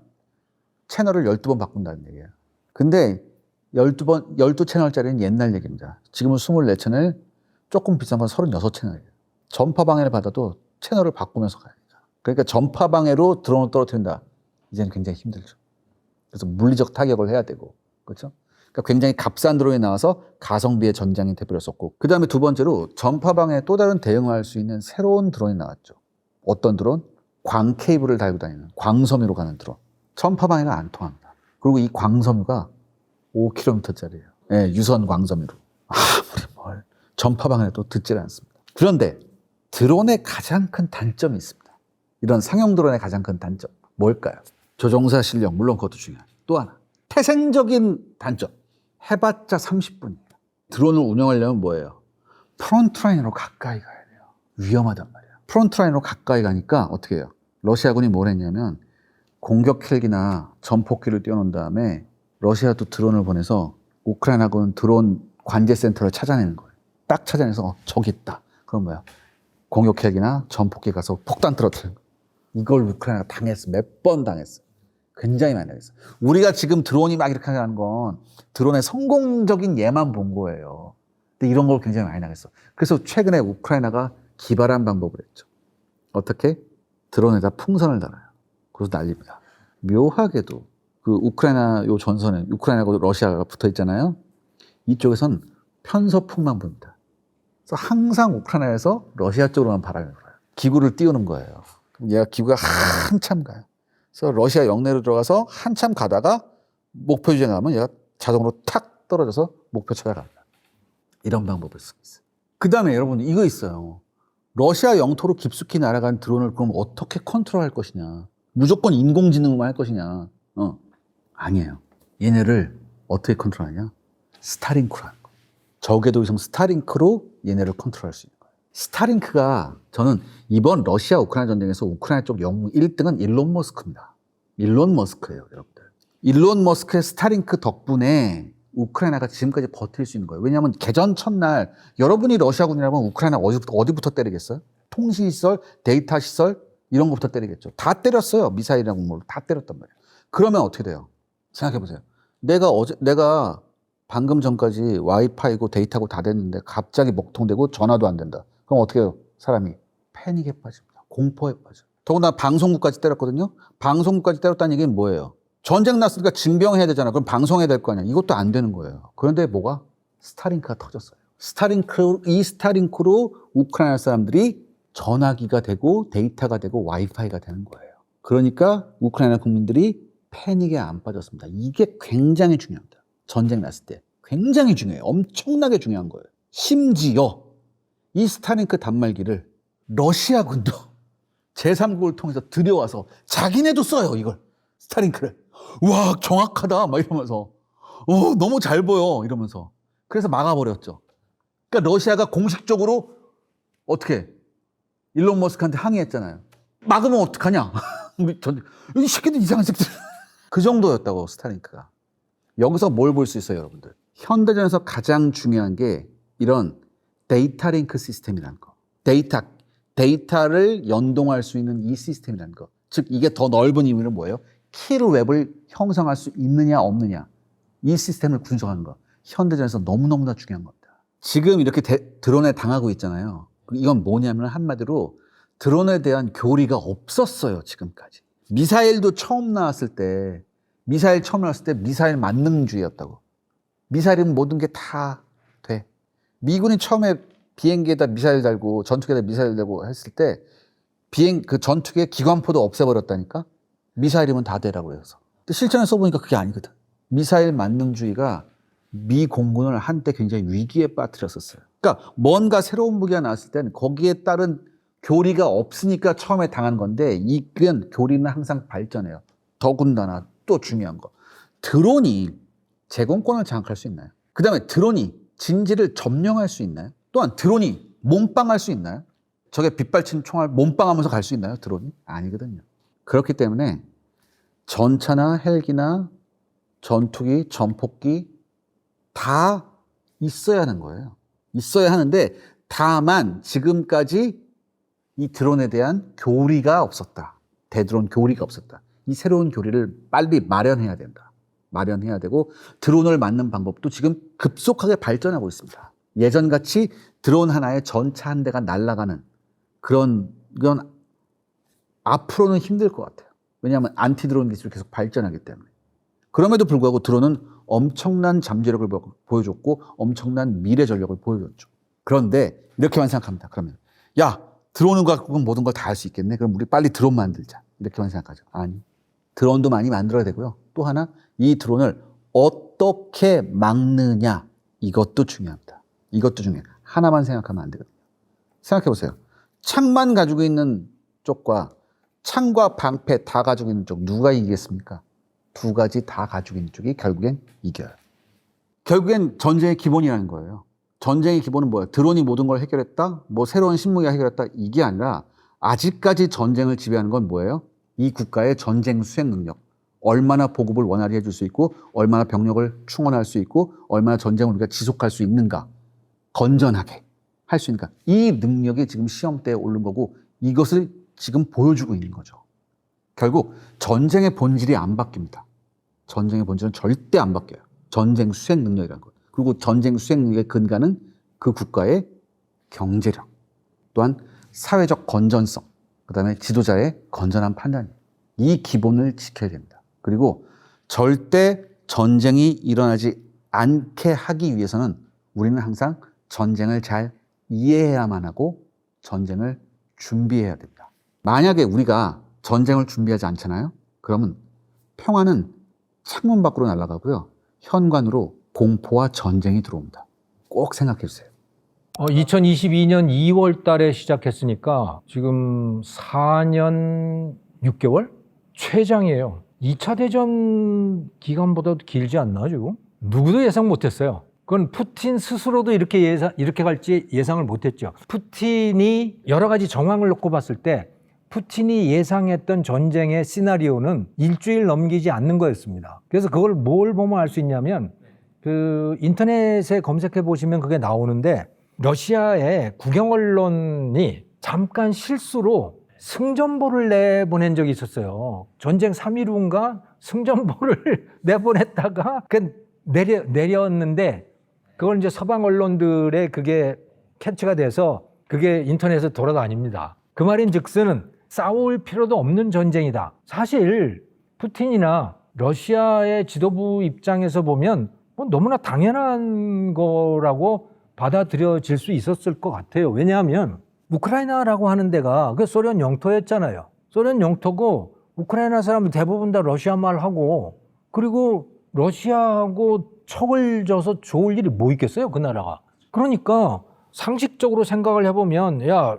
채널을 12번 바꾼다는 얘기예요. 근데 12채널짜리는 옛날 얘기입니다. 지금은 24채널, 조금 비싼 건 36채널이에요. 전파 방해를 받아도 채널을 바꾸면서 가야 돼요. 그러니까 전파 방해로 드론을 떨어뜨린다. 이제는 굉장히 힘들죠. 그래서 물리적 타격을 해야 되고, 그렇죠? 그러니까 굉장히 값싼 드론이 나와서 가성비의 전장이 돼버렸었고, 그 다음에 두 번째로 전파 방해에 또 다른 대응을 할 수 있는 새로운 드론이 나왔죠. 어떤 드론? 광 케이블을 달고 다니는 광섬유로 가는 드론. 전파 방해가 안 통합니다. 그리고 이 광섬유가 5km짜리예요. 네, 유선 광섬유로. 아무리 뭘 전파 방해도 듣질 않습니다. 그런데 드론의 가장 큰 단점이 있습니다. 이런 상용 드론의 가장 큰 단점 뭘까요? 조종사 실력, 물론 그것도 중요하죠. 또 하나, 태생적인 단점. 해봤자 30분입니다. 드론을 운영하려면 뭐예요? 프론트라인으로 가까이 가야 돼요. 위험하단 말이에요. 프론트라인으로 가까이 가니까 어떻게 해요? 러시아군이 뭘 했냐면 공격 헬기나 전폭기를 띄워놓은 다음에 러시아도 드론을 보내서 우크라이나군은 드론 관제 센터를 찾아내는 거예요. 딱 찾아내서 저기 있다. 그럼 뭐야? 공격 헬기나 전폭기 가서 폭탄 떨어뜨리는 거예요. 이걸 우크라이나가 당했어. 몇 번 당했어. 굉장히 많이 당했어. 우리가 지금 드론이 막 이렇게 하는 건 드론의 성공적인 예만 본 거예요. 근데 이런 걸 굉장히 많이 당했어. 그래서 최근에 우크라이나가 기발한 방법을 했죠. 어떻게? 드론에다 풍선을 달아요. 그래서 난립니다. 묘하게도 그 우크라이나 요 전선에 우크라이나하고 러시아가 붙어 있잖아요. 이쪽에선 편서풍만 붑니다. 그래서 항상 우크라이나에서 러시아 쪽으로만 바람이 불어요. 기구를 띄우는 거예요. 그럼 얘가 기구가 한참 가요. 그래서 러시아 영내로 들어가서 한참 가다가 목표 지정하면 얘가 자동으로 탁 떨어져서 목표 찾아갑니다. 이런 방법을 쓰고 있어요. 그 다음에 여러분 이거 있어요. 러시아 영토로 깊숙이 날아간 드론을 그럼 어떻게 컨트롤할 것이냐. 무조건 인공지능으로만 할 것이냐. 아니에요. 얘네를 어떻게 컨트롤하냐. 스타링크로 하는 거예요. 적외도 위성 스타링크로 얘네를 컨트롤할 수 있는 거예요. 스타링크가 저는 이번 러시아 우크라이나 전쟁에서 우크라이나 쪽 영웅 1등은 일론 머스크입니다. 일론 머스크예요, 여러분들. 일론 머스크의 스타링크 덕분에 우크라이나가 지금까지 버틸 수 있는 거예요. 왜냐하면 개전 첫날 여러분이 러시아군이라면 우크라이나 어디부터 때리겠어요? 통신시설, 데이터 시설 이런 것부터 때리겠죠. 다 때렸어요. 미사일이랑 뭐다 때렸단 말이에요. 그러면 어떻게 돼요? 생각해 보세요. 내가 방금 전까지 와이파이고 데이터고 다 됐는데 갑자기 먹통되고 전화도 안 된다. 그럼 어떻게 해요? 사람이 패닉에 빠집니다. 공포에 빠져요. 더구나 방송국까지 때렸거든요. 방송국까지 때렸다는 얘기는 뭐예요? 전쟁 났으니까 징병해야 되잖아. 그럼 방송해야 될 거 아니야. 이것도 안 되는 거예요. 그런데 뭐가? 스타링크가 터졌어요. 이 스타링크로 우크라이나 사람들이 전화기가 되고 데이터가 되고 와이파이가 되는 거예요. 그러니까 우크라이나 국민들이 패닉에 안 빠졌습니다. 이게 굉장히 중요합니다. 전쟁 났을 때 굉장히 중요해요. 엄청나게 중요한 거예요. 심지어 이 스타링크 단말기를 러시아군도 제3국을 통해서 들여와서 자기네도 써요. 이걸 스타링크를. 와 정확하다 막 이러면서 너무 잘 보여 이러면서 그래서 막아버렸죠. 그러니까 러시아가 공식적으로 어떻게 일론 머스크한테 항의했잖아요. 막으면 어떡하냐. 이 새끼들 이상한 새끼들. 그 정도였다고 스타링크가. 여기서 뭘 볼 수 있어요 여러분들. 현대전에서 가장 중요한 게 이런 데이터 링크 시스템이라는 거. 데이터를 연동할 수 있는 이 시스템이라는 거. 즉 이게 더 넓은 의미는 뭐예요? 킬웹을 형성할 수 있느냐 없느냐. 이 시스템을 분석하는 거. 현대전에서 너무너무나 중요한 겁니다. 지금 이렇게 드론에 당하고 있잖아요. 이건 뭐냐면 한마디로 드론에 대한 교리가 없었어요. 지금까지. 미사일도 처음 나왔을 때 미사일 만능주의였다고. 미사일은 모든 게 다 돼. 미군이 처음에 비행기에다 미사일 달고 전투기에다 미사일 달고 했을 때 그 전투기의 기관포도 없애버렸다니까. 미사일이면 다 되라고 해서. 근데 실전에 써보니까 그게 아니거든. 미사일 만능주의가 미 공군을 한때 굉장히 위기에 빠뜨렸었어요. 그러니까 뭔가 새로운 무기가 나왔을 때는 거기에 따른 교리가 없으니까 처음에 당한 건데 이건 교리는 항상 발전해요. 더군다나 또 중요한 거. 드론이 제공권을 장악할 수 있나요? 그 다음에 드론이 진지를 점령할 수 있나요? 또한 드론이 몸빵할 수 있나요? 저게 빗발친 총알 몸빵하면서 갈 수 있나요? 드론이? 아니거든요. 그렇기 때문에 전차나 헬기나 전투기, 전폭기 다 있어야 하는 거예요. 있어야 하는데 다만 지금까지 이 드론에 대한 교리가 없었다. 대드론 교리가 없었다. 이 새로운 교리를 빨리 마련해야 된다. 마련해야 되고 드론을 맞는 방법도 지금 급속하게 발전하고 있습니다. 예전같이 드론 하나에 전차 한 대가 날아가는 그건 앞으로는 힘들 것 같아요. 왜냐하면 안티드론 기술이 계속 발전하기 때문에. 그럼에도 불구하고 드론은 엄청난 잠재력을 보여줬고 엄청난 미래 전력을 보여줬죠. 그런데 이렇게만 생각합니다. 그러면 야 드론을 갖고 모든 걸 다 할 수 있겠네. 그럼 우리 빨리 드론 만들자. 이렇게만 생각하죠. 아니, 드론도 많이 만들어야 되고요. 또 하나 이 드론을 어떻게 막느냐 이것도 중요합니다. 이것도 중요해요. 하나만 생각하면 안 되거든요. 생각해 보세요. 창만 가지고 있는 쪽과 창과 방패 다 가지고 있는 쪽 누가 이기겠습니까? 두 가지 다 가지고 있는 쪽이 결국엔 이겨요. 결국엔 전쟁의 기본이라는 거예요. 전쟁의 기본은 뭐예요? 드론이 모든 걸 해결했다? 뭐 새로운 신무기가 해결했다? 이게 아니라 아직까지 전쟁을 지배하는 건 뭐예요? 이 국가의 전쟁 수행 능력. 얼마나 보급을 원활히 해줄 수 있고 얼마나 병력을 충원할 수 있고 얼마나 전쟁을 우리가 지속할 수 있는가. 건전하게 할 수 있는가. 이 능력이 지금 시험대에 오른 거고 이것을 지금 보여주고 있는 거죠. 결국 전쟁의 본질이 안 바뀝니다. 전쟁의 본질은 절대 안 바뀌어요. 전쟁 수행 능력이라는 것. 그리고 전쟁 수행 능력의 근간은 그 국가의 경제력, 또한 사회적 건전성, 그다음에 지도자의 건전한 판단. 이 기본을 지켜야 됩니다. 그리고 절대 전쟁이 일어나지 않게 하기 위해서는 우리는 항상 전쟁을 잘 이해해야만 하고 전쟁을 준비해야 됩니다. 만약에 우리가 전쟁을 준비하지 않잖아요. 그러면 평화는 창문 밖으로 날아가고요. 현관으로 공포와 전쟁이 들어옵니다. 꼭 생각해 주세요. 2022년 2월 달에 시작했으니까 지금 4년 6개월? 최장이에요. 2차 대전 기간보다도 길지 않나 지금? 누구도 예상 못했어요. 그건 푸틴 스스로도 이렇게 갈지 예상을 못했죠. 푸틴이 여러 가지 정황을 놓고 봤을 때 푸틴이 예상했던 전쟁의 시나리오는 일주일 넘기지 않는 거였습니다. 그래서 그걸 뭘 보면 알 수 있냐면 인터넷에 검색해 보시면 그게 나오는데 러시아의 국영 언론이 잠깐 실수로 승전보를 내보낸 적이 있었어요. 전쟁 3일 후인가 승전보를 내보냈다가 내렸는데 그걸 이제 서방 언론들의 그게 캐치가 돼서 그게 인터넷에 돌아다닙니다. 그 말인즉슨 싸울 필요도 없는 전쟁이다. 사실 푸틴이나 러시아의 지도부 입장에서 보면 너무나 당연한 거라고 받아들여질 수 있었을 것 같아요. 왜냐하면 우크라이나라고 하는 데가 그 소련 영토였잖아요. 소련 영토고 우크라이나 사람들 대부분 다 러시아 말 하고 그리고 러시아하고 척을 져서 좋을 일이 뭐 있겠어요, 그 나라가. 그러니까 상식적으로 생각을 해보면 야,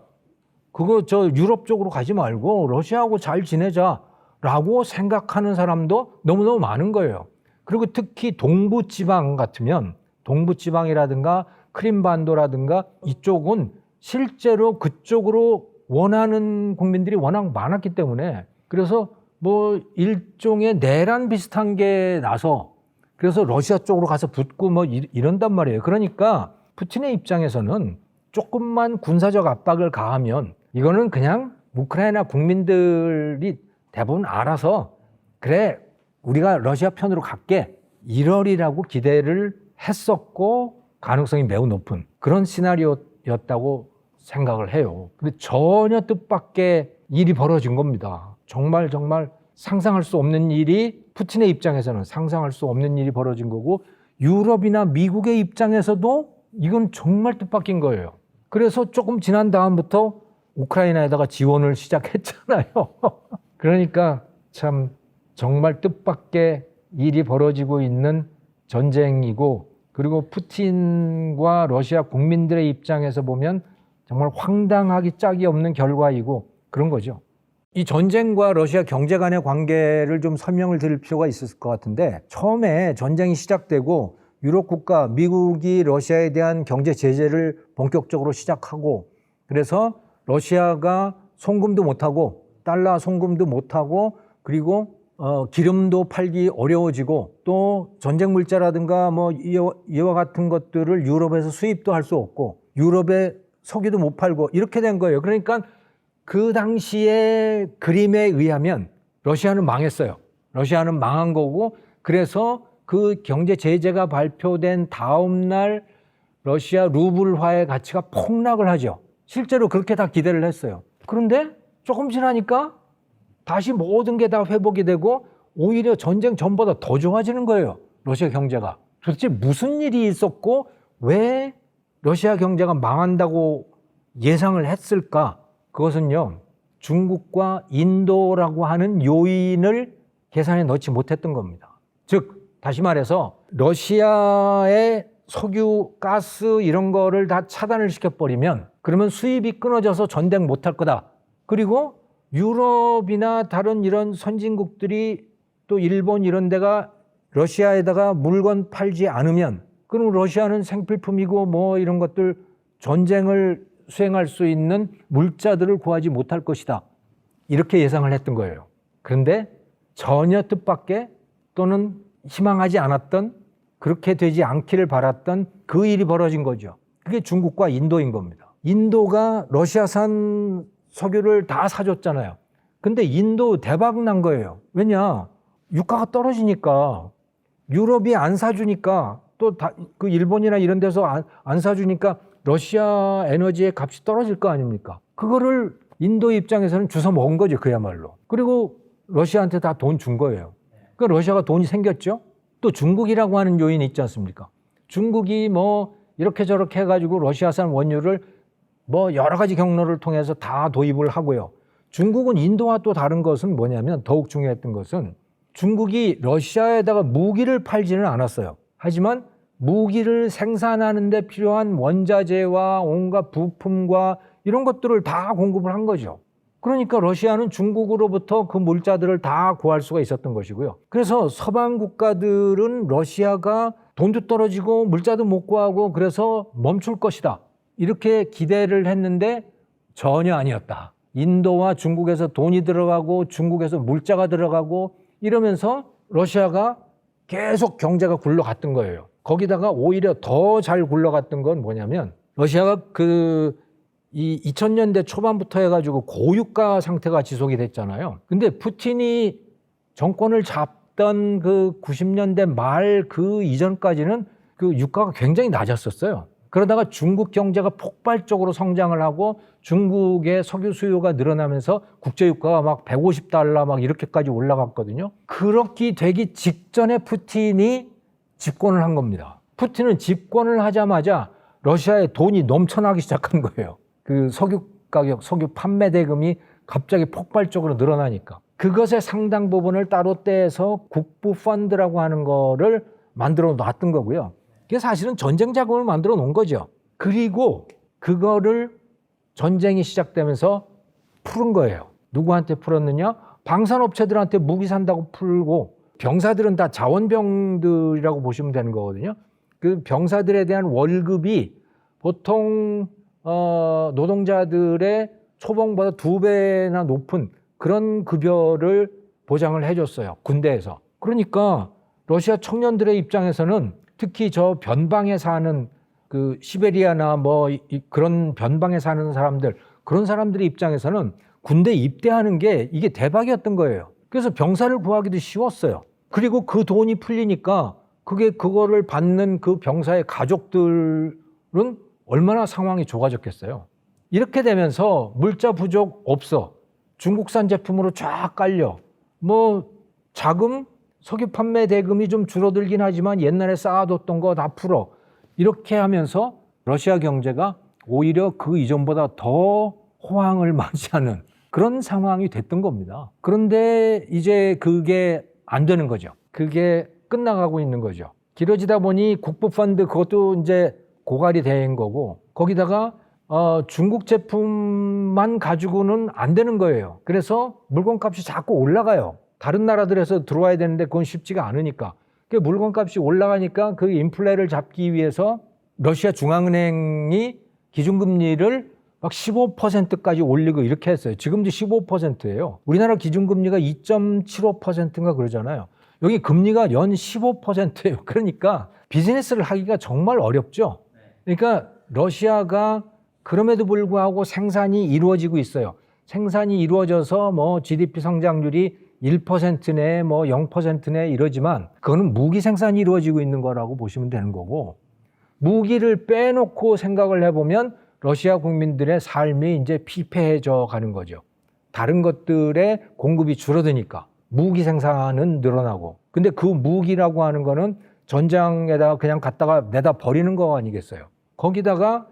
그거 저 유럽 쪽으로 가지 말고 러시아하고 잘 지내자라고 생각하는 사람도 너무너무 많은 거예요. 그리고 특히 동부지방 같으면 동부지방이라든가 크림반도라든가 이쪽은 실제로 그쪽으로 원하는 국민들이 워낙 많았기 때문에 그래서 뭐 일종의 내란 비슷한 게 나서 그래서 러시아 쪽으로 가서 붙고 뭐 이런단 말이에요. 그러니까 푸틴의 입장에서는 조금만 군사적 압박을 가하면 이거는 그냥 우크라이나 국민들이 대부분 알아서 그래 우리가 러시아 편으로 갈게 이러리라고 기대를 했었고 가능성이 매우 높은 그런 시나리오였다고 생각을 해요. 근데 전혀 뜻밖의 일이 벌어진 겁니다. 정말 상상할 수 없는 일이 푸틴의 입장에서는 상상할 수 없는 일이 벌어진 거고 유럽이나 미국의 입장에서도 이건 정말 뜻밖인 거예요. 그래서 조금 지난 다음부터 우크라이나에다가 지원을 시작했잖아요. 그러니까 참 정말 뜻밖의 일이 벌어지고 있는 전쟁이고 그리고 푸틴과 러시아 국민들의 입장에서 보면 정말 황당하기 짝이 없는 결과이고 그런 거죠. 이 전쟁과 러시아 경제 간의 관계를 좀 설명을 드릴 필요가 있을 것 같은데 처음에 전쟁이 시작되고 유럽 국가, 미국이 러시아에 대한 경제 제재를 본격적으로 시작하고 그래서 러시아가 송금도 못하고 달러 송금도 못하고 그리고 기름도 팔기 어려워지고 또 전쟁 물자라든가 뭐 이와 같은 것들을 유럽에서 수입도 할 수 없고 유럽에 석유도 못 팔고 이렇게 된 거예요. 그러니까 그 당시의 그림에 의하면 러시아는 망했어요. 러시아는 망한 거고 그래서 그 경제 제재가 발표된 다음 날 러시아 루블화의 가치가 폭락을 하죠. 실제로 그렇게 다 기대를 했어요. 그런데 조금 지나니까 다시 모든 게 다 회복이 되고 오히려 전쟁 전보다 더 좋아지는 거예요. 러시아 경제가. 도대체 무슨 일이 있었고 왜 러시아 경제가 망한다고 예상을 했을까? 그것은요. 중국과 인도라고 하는 요인을 계산에 넣지 못했던 겁니다. 즉 다시 말해서 러시아의 석유, 가스 이런 거를 다 차단을 시켜버리면 그러면 수입이 끊어져서 전쟁 못할 거다. 그리고 유럽이나 다른 이런 선진국들이 또 일본 이런 데가 러시아에다가 물건 팔지 않으면 그럼 러시아는 생필품이고 뭐 이런 것들 전쟁을 수행할 수 있는 물자들을 구하지 못할 것이다. 이렇게 예상을 했던 거예요. 그런데 전혀 뜻밖의 또는 희망하지 않았던 그렇게 되지 않기를 바랐던 그 일이 벌어진 거죠. 그게 중국과 인도인 겁니다. 인도가 러시아산 석유를 다 사줬잖아요. 근데 인도 대박 난 거예요. 왜냐? 유가가 떨어지니까 유럽이 안 사주니까 또 그 일본이나 이런 데서 안 사주니까 러시아 에너지의 값이 떨어질 거 아닙니까? 그거를 인도 입장에서는 주워 먹은 거죠, 그야말로. 그리고 러시아한테 다 돈 준 거예요. 그러니까 러시아가 돈이 생겼죠. 또 중국이라고 하는 요인이 있지 않습니까? 중국이 뭐 이렇게 저렇게 해가지고 러시아산 원유를 뭐 여러 가지 경로를 통해서 다 도입을 하고요. 중국은 인도와 또 다른 것은 뭐냐면 더욱 중요했던 것은 중국이 러시아에다가 무기를 팔지는 않았어요. 하지만 무기를 생산하는 데 필요한 원자재와 온갖 부품과 이런 것들을 다 공급을 한 거죠. 그러니까 러시아는 중국으로부터 그 물자들을 다 구할 수가 있었던 것이고요. 그래서 서방 국가들은 러시아가 돈도 떨어지고 물자도 못 구하고 그래서 멈출 것이다, 이렇게 기대를 했는데 전혀 아니었다. 인도와 중국에서 돈이 들어가고 중국에서 물자가 들어가고 이러면서 러시아가 계속 경제가 굴러갔던 거예요. 거기다가 오히려 더 잘 굴러갔던 건 뭐냐면 러시아가 이 2000년대 초반부터 해가지고 고유가 상태가 지속이 됐잖아요. 근데 푸틴이 정권을 잡던 그 90년대 말 그 이전까지는 그 유가가 굉장히 낮았었어요. 그러다가 중국 경제가 폭발적으로 성장을 하고 중국의 석유 수요가 늘어나면서 국제유가가 막 150달러 막 이렇게까지 올라갔거든요. 그렇게 되기 직전에 푸틴이 집권을 한 겁니다. 푸틴은 집권을 하자마자 러시아에 돈이 넘쳐나기 시작한 거예요. 그 석유 가격, 석유 판매 대금이 갑자기 폭발적으로 늘어나니까. 그것의 상당 부분을 따로 떼서 국부 펀드라고 하는 거를 만들어 놨던 거고요. 이게 사실은 전쟁 자금을 만들어 놓은 거죠. 그리고 그거를 전쟁이 시작되면서 풀은 거예요. 누구한테 풀었느냐? 방산업체들한테 무기 산다고 풀고, 병사들은 다 자원병들이라고 보시면 되는 거거든요. 그 병사들에 대한 월급이 보통 노동자들의 초봉보다 2배나 높은 그런 급여를 보장을 해줬어요, 군대에서. 그러니까 러시아 청년들의 입장에서는 특히 저 변방에 사는 그 시베리아나 뭐 그런 변방에 사는 사람들, 그런 사람들의 입장에서는 군대 입대하는 게 이게 대박이었던 거예요. 그래서 병사를 구하기도 쉬웠어요. 그리고 그 돈이 풀리니까 그거를 받는 그 병사의 가족들은 얼마나 상황이 좋아졌겠어요. 이렇게 되면서 물자 부족 없어. 중국산 제품으로 쫙 깔려. 뭐 자금, 석유 판매 대금이 좀 줄어들긴 하지만 옛날에 쌓아뒀던 거 다 풀어. 이렇게 하면서 러시아 경제가 오히려 그 이전보다 더 호황을 맞이하는 그런 상황이 됐던 겁니다. 그런데 이제 그게 안 되는 거죠. 그게 끝나가고 있는 거죠. 길어지다 보니 국부 펀드 그것도 이제 고갈이 된 거고, 거기다가 중국 제품만 가지고는 안 되는 거예요. 그래서 물건값이 자꾸 올라가요. 다른 나라들에서 들어와야 되는데 그건 쉽지가 않으니까. 그 물건값이 올라가니까 그 인플레를 잡기 위해서 러시아 중앙은행이 기준금리를 막 15%까지 올리고 이렇게 했어요. 지금도 15%예요. 우리나라 기준금리가 2.75%인가 그러잖아요. 여기 금리가 연 15%예요. 그러니까 비즈니스를 하기가 정말 어렵죠. 그러니까 러시아가 그럼에도 불구하고 생산이 이루어지고 있어요. 생산이 이루어져서 뭐 GDP 성장률이 1%네 뭐 0%네 이러지만 그거는 무기 생산이 이루어지고 있는 거라고 보시면 되는 거고, 무기를 빼놓고 생각을 해보면 러시아 국민들의 삶이 이제 피폐해져 가는 거죠. 다른 것들의 공급이 줄어드니까 무기 생산은 늘어나고, 근데 그 무기라고 하는 거는 전장에다가 그냥 갖다가 내다 버리는 거 아니겠어요. 거기다가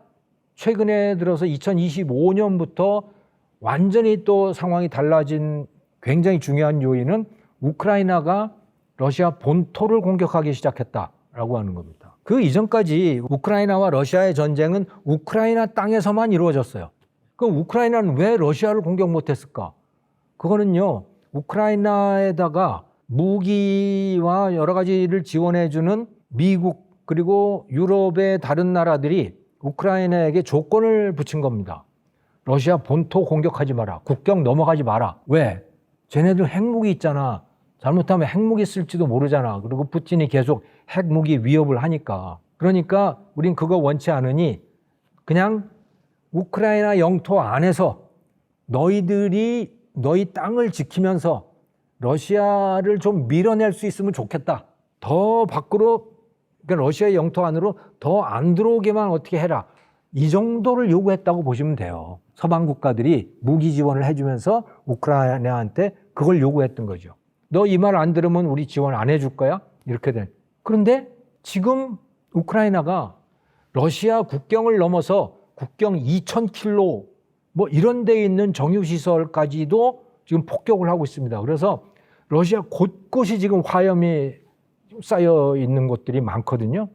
최근에 들어서 2025년부터 완전히 또 상황이 달라진 굉장히 중요한 요인은 우크라이나가 러시아 본토를 공격하기 시작했다라고 하는 겁니다. 그 이전까지 우크라이나와 러시아의 전쟁은 우크라이나 땅에서만 이루어졌어요. 그럼 우크라이나는 왜 러시아를 공격 못했을까? 그거는요, 우크라이나에다가 무기와 여러 가지를 지원해주는 미국 그리고 유럽의 다른 나라들이 우크라이나에게 조건을 붙인 겁니다. 러시아 본토 공격하지 마라. 국경 넘어가지 마라. 왜? 쟤네들 핵무기 있잖아. 잘못하면 핵무기 쓸지도 모르잖아. 그리고 푸틴이 계속 핵무기 위협을 하니까. 그러니까 우린 그거 원치 않으니 그냥 우크라이나 영토 안에서 너희들이 너희 땅을 지키면서 러시아를 좀 밀어낼 수 있으면 좋겠다. 더 밖으로, 그러니까 러시아 영토 안으로 더 안 들어오게만 어떻게 해라. 이 정도를 요구했다고 보시면 돼요. 서방 국가들이 무기 지원을 해주면서 우크라이나한테 그걸 요구했던 거죠. 너 이 말 안 들으면 우리 지원 안 해줄 거야? 이렇게 된. 그런데 지금 우크라이나가 러시아 국경을 넘어서 국경 2,000km 뭐 이런 데 있는 정유시설까지도 지금 폭격을 하고 있습니다. 그래서 러시아 곳곳이 지금 화염이 쌓여 있는 곳들이 많거든요.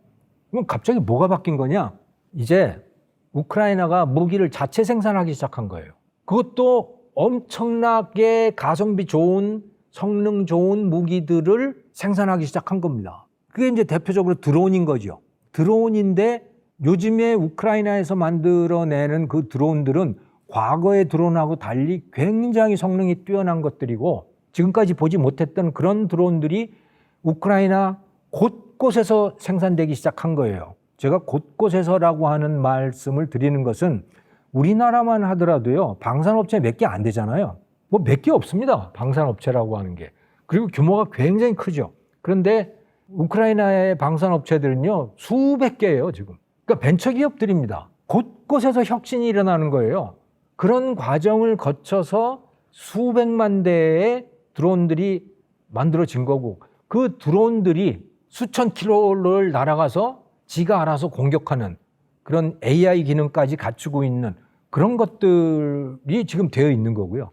그럼 갑자기 뭐가 바뀐 거냐? 이제 우크라이나가 무기를 자체 생산하기 시작한 거예요. 그것도 엄청나게 가성비 좋은, 성능 좋은 무기들을 생산하기 시작한 겁니다. 그게 이제 대표적으로 드론인 거죠. 드론인데 요즘에 우크라이나에서 만들어내는 그 드론들은 과거의 드론하고 달리 굉장히 성능이 뛰어난 것들이고 지금까지 보지 못했던 그런 드론들이 우크라이나 곳곳에서 생산되기 시작한 거예요. 제가 곳곳에서라고 하는 말씀을 드리는 것은 우리나라만 하더라도요, 방산업체 몇 개 안 되잖아요. 뭐 몇 개 없습니다. 방산업체라고 하는 게. 그리고 규모가 굉장히 크죠. 그런데 우크라이나의 방산업체들은요, 수백 개예요, 지금. 그러니까 벤처기업들입니다. 곳곳에서 혁신이 일어나는 거예요. 그런 과정을 거쳐서 수백만 대의 드론들이 만들어진 거고 그 드론들이 수천 킬로를 날아가서 지가 알아서 공격하는 그런 AI 기능까지 갖추고 있는 그런 것들이 지금 되어 있는 거고요.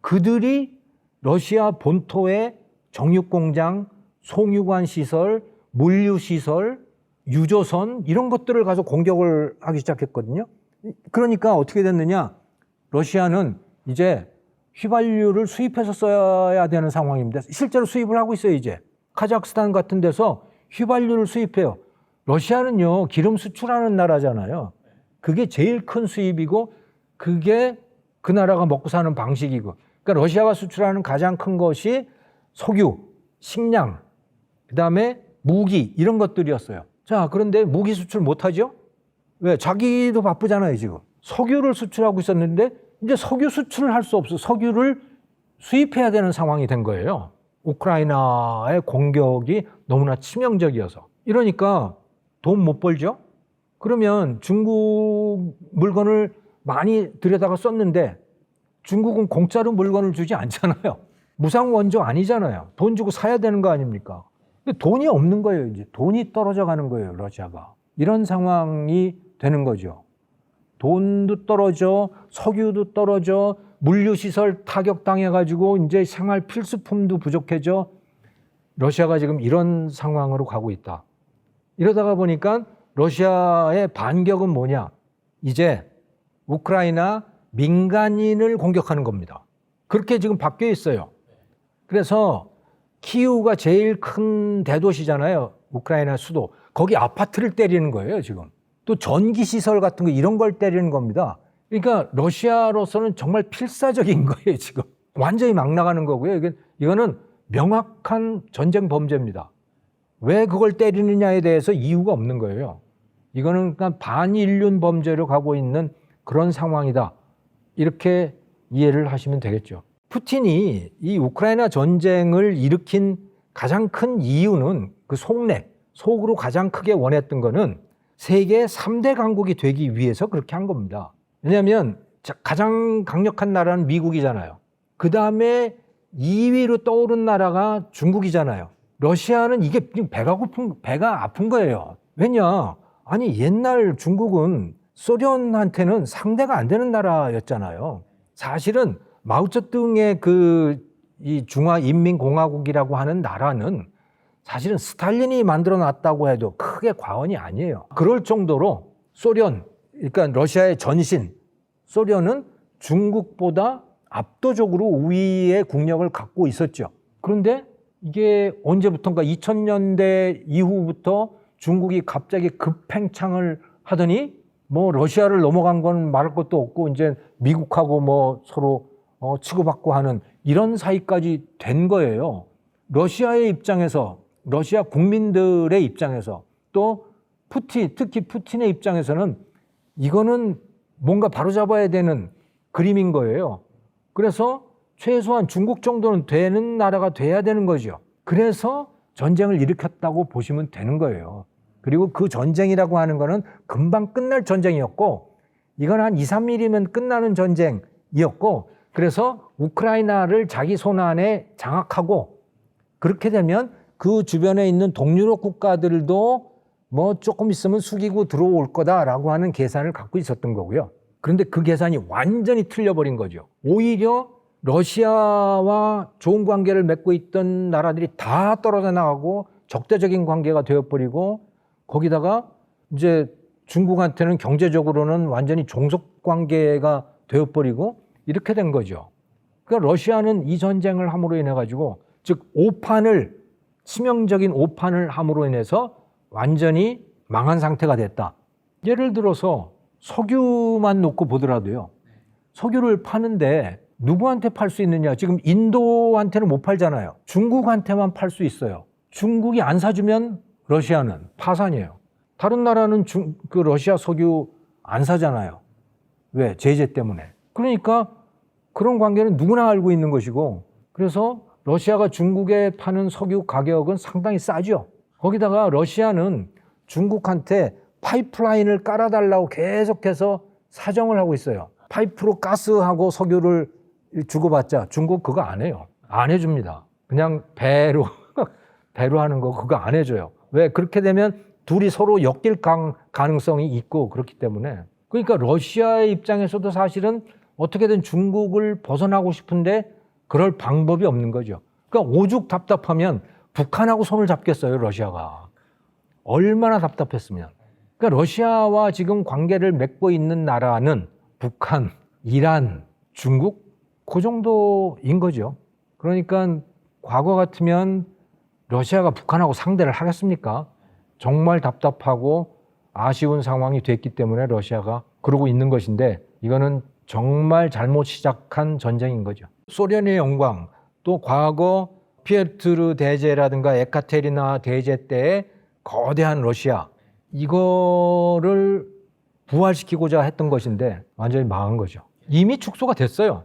그들이 러시아 본토의 정육공장, 송유관 시설, 물류시설, 유조선 이런 것들을 가서 공격을 하기 시작했거든요. 그러니까 어떻게 됐느냐. 러시아는 이제 휘발유를 수입해서 써야 되는 상황입니다. 실제로 수입을 하고 있어요, 이제. 카자흐스탄 같은 데서 휘발유를 수입해요. 러시아는요, 기름 수출하는 나라잖아요. 그게 제일 큰 수입이고, 그게 그 나라가 먹고 사는 방식이고. 그러니까 러시아가 수출하는 가장 큰 것이 석유, 식량, 그 다음에 무기, 이런 것들이었어요. 자, 그런데 무기 수출 못하죠? 왜? 자기도 바쁘잖아요, 지금. 석유를 수출하고 있었는데, 이제 석유 수출을 할 수 없어. 석유를 수입해야 되는 상황이 된 거예요. 우크라이나의 공격이 너무나 치명적이어서. 이러니까 돈 못 벌죠? 그러면 중국 물건을 많이 들여다가 썼는데 중국은 공짜로 물건을 주지 않잖아요. 무상 원조 아니잖아요. 돈 주고 사야 되는 거 아닙니까? 근데 돈이 없는 거예요. 이제 돈이 떨어져 가는 거예요, 러시아가. 이런 상황이 되는 거죠. 돈도 떨어져, 석유도 떨어져, 물류시설 타격당해가지고 이제 생활 필수품도 부족해져. 러시아가 지금 이런 상황으로 가고 있다. 이러다가 보니까 러시아의 반격은 뭐냐? 이제 우크라이나 민간인을 공격하는 겁니다. 그렇게 지금 바뀌어 있어요. 그래서 키우가 제일 큰 대도시잖아요. 우크라이나 수도. 거기 아파트를 때리는 거예요, 지금. 또 전기시설 같은 거 이런 걸 때리는 겁니다. 그러니까 러시아로서는 정말 필사적인 거예요, 지금. 완전히 막 나가는 거고요. 이거는 명확한 전쟁 범죄입니다. 왜 그걸 때리느냐에 대해서 이유가 없는 거예요. 이거는 그러니까 반인륜 범죄로 가고 있는 그런 상황이다. 이렇게 이해를 하시면 되겠죠. 푸틴이 이 우크라이나 전쟁을 일으킨 가장 큰 이유는 그 속으로 가장 크게 원했던 거는 세계 3대 강국이 되기 위해서 그렇게 한 겁니다. 왜냐하면 가장 강력한 나라는 미국이잖아요. 그 다음에 2위로 떠오른 나라가 중국이잖아요. 러시아는 이게 배가 아픈 거예요. 왜냐? 아니, 옛날 중국은 소련한테는 상대가 안 되는 나라였잖아요. 사실은 마오쩌둥의 이 중화인민공화국이라고 하는 나라는 사실은 스탈린이 만들어 놨다고 해도 크게 과언이 아니에요. 그럴 정도로 그러니까 러시아의 전신, 소련은 중국보다 압도적으로 우위의 국력을 갖고 있었죠. 그런데 이게 언제부턴가 2000년대 이후부터 중국이 갑자기 급팽창을 하더니 뭐 러시아를 넘어간 건 말할 것도 없고 이제 미국하고 뭐 서로 치고받고 하는 이런 사이까지 된 거예요. 러시아의 입장에서, 러시아 국민들의 입장에서 또 특히 푸틴의 입장에서는 이거는 뭔가 바로잡아야 되는 그림인 거예요. 그래서 최소한 중국 정도는 되는 나라가 돼야 되는 거죠. 그래서 전쟁을 일으켰다고 보시면 되는 거예요. 그리고 그 전쟁이라고 하는 거는 금방 끝날 전쟁이었고 이건 한 2, 3일이면 끝나는 전쟁이었고 그래서 우크라이나를 자기 손 안에 장악하고 그렇게 되면 그 주변에 있는 동유럽 국가들도 뭐 조금 있으면 숙이고 들어올 거다라고 하는 계산을 갖고 있었던 거고요. 그런데 그 계산이 완전히 틀려버린 거죠. 오히려 러시아와 좋은 관계를 맺고 있던 나라들이 다 떨어져 나가고 적대적인 관계가 되어버리고 거기다가 이제 중국한테는 경제적으로는 완전히 종속 관계가 되어버리고 이렇게 된 거죠. 그러니까 러시아는 이 전쟁을 함으로 인해 가지고 즉 치명적인 오판을 함으로 인해서 완전히 망한 상태가 됐다. 예를 들어서 석유만 놓고 보더라도요. 석유를 파는데 누구한테 팔 수 있느냐? 지금 인도한테는 못 팔잖아요. 중국한테만 팔 수 있어요. 중국이 안 사주면 러시아는 파산이에요. 다른 나라는 러시아 석유 안 사잖아요. 왜? 제재 때문에. 그러니까 그런 관계는 누구나 알고 있는 것이고 그래서 러시아가 중국에 파는 석유 가격은 상당히 싸죠. 거기다가 러시아는 중국한테 파이프라인을 깔아달라고 계속해서 사정을 하고 있어요. 파이프로 가스하고 석유를 주고받자. 중국 그거 안 해요. 안 해줍니다. 그냥 배로 하는 거 그거 안 해줘요. 왜? 그렇게 되면 둘이 서로 엮일 가능성이 있고 그렇기 때문에. 그러니까 러시아의 입장에서도 사실은 어떻게든 중국을 벗어나고 싶은데 그럴 방법이 없는 거죠. 그러니까 오죽 답답하면 북한하고 손을 잡겠어요, 러시아가. 얼마나 답답했으면. 그러니까 러시아와 지금 관계를 맺고 있는 나라는 북한, 이란, 중국 그 정도인 거죠. 그러니까 과거 같으면 러시아가 북한하고 상대를 하겠습니까? 정말 답답하고 아쉬운 상황이 됐기 때문에 러시아가 그러고 있는 것인데 이거는 정말 잘못 시작한 전쟁인 거죠. 소련의 영광, 또 과거 피에트르 대제라든가 에카테리나 대제 때의 거대한 러시아, 이거를 부활시키고자 했던 것인데 완전히 망한 거죠. 이미 축소가 됐어요.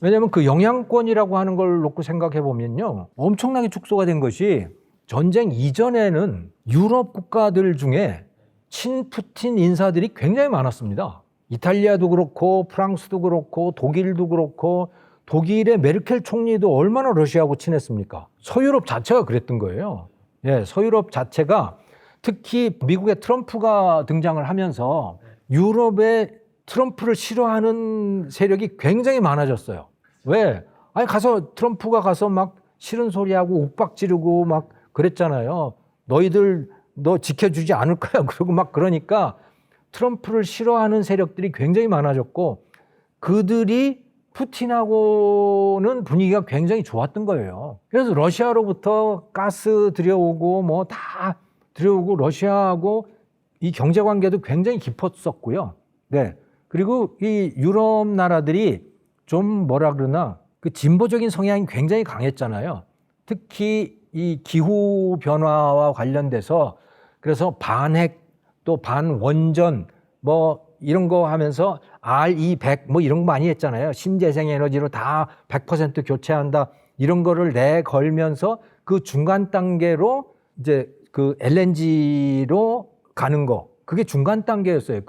왜냐하면 그 영향권이라고 하는 걸 놓고 생각해 보면요. 엄청나게 축소가 된 것이 전쟁 이전에는 유럽 국가들 중에 친푸틴 인사들이 굉장히 많았습니다. 이탈리아도 그렇고 프랑스도 그렇고 독일도 그렇고 독일의 메르켈 총리도 얼마나 러시아하고 친했습니까? 서유럽 자체가 그랬던 거예요. 예, 서유럽 자체가 특히 미국의 트럼프가 등장을 하면서 유럽에 트럼프를 싫어하는 세력이 굉장히 많아졌어요. 왜? 아니 트럼프가 가서 막 싫은 소리하고 욱박 지르고 막 그랬잖아요. 너희들 너 지켜주지 않을 거야. 그러고 막 그러니까 트럼프를 싫어하는 세력들이 굉장히 많아졌고 그들이 푸틴하고는 분위기가 굉장히 좋았던 거예요. 그래서 러시아로부터 가스 들여오고 뭐 다 들여오고 러시아하고 이 경제 관계도 굉장히 깊었었고요. 네. 그리고 이 유럽 나라들이 좀 뭐라 그러나 그 진보적인 성향이 굉장히 강했잖아요. 특히 이 기후 변화와 관련돼서 그래서 반핵 또 반원전 뭐 이런 거 하면서 RE100 뭐 이런 거 많이 했잖아요. 신재생 에너지로 다 100% 교체한다. 이런 거를 내걸면서 그 중간 단계로 이제 그 LNG로 가는 거. 그게 중간 단계였어요.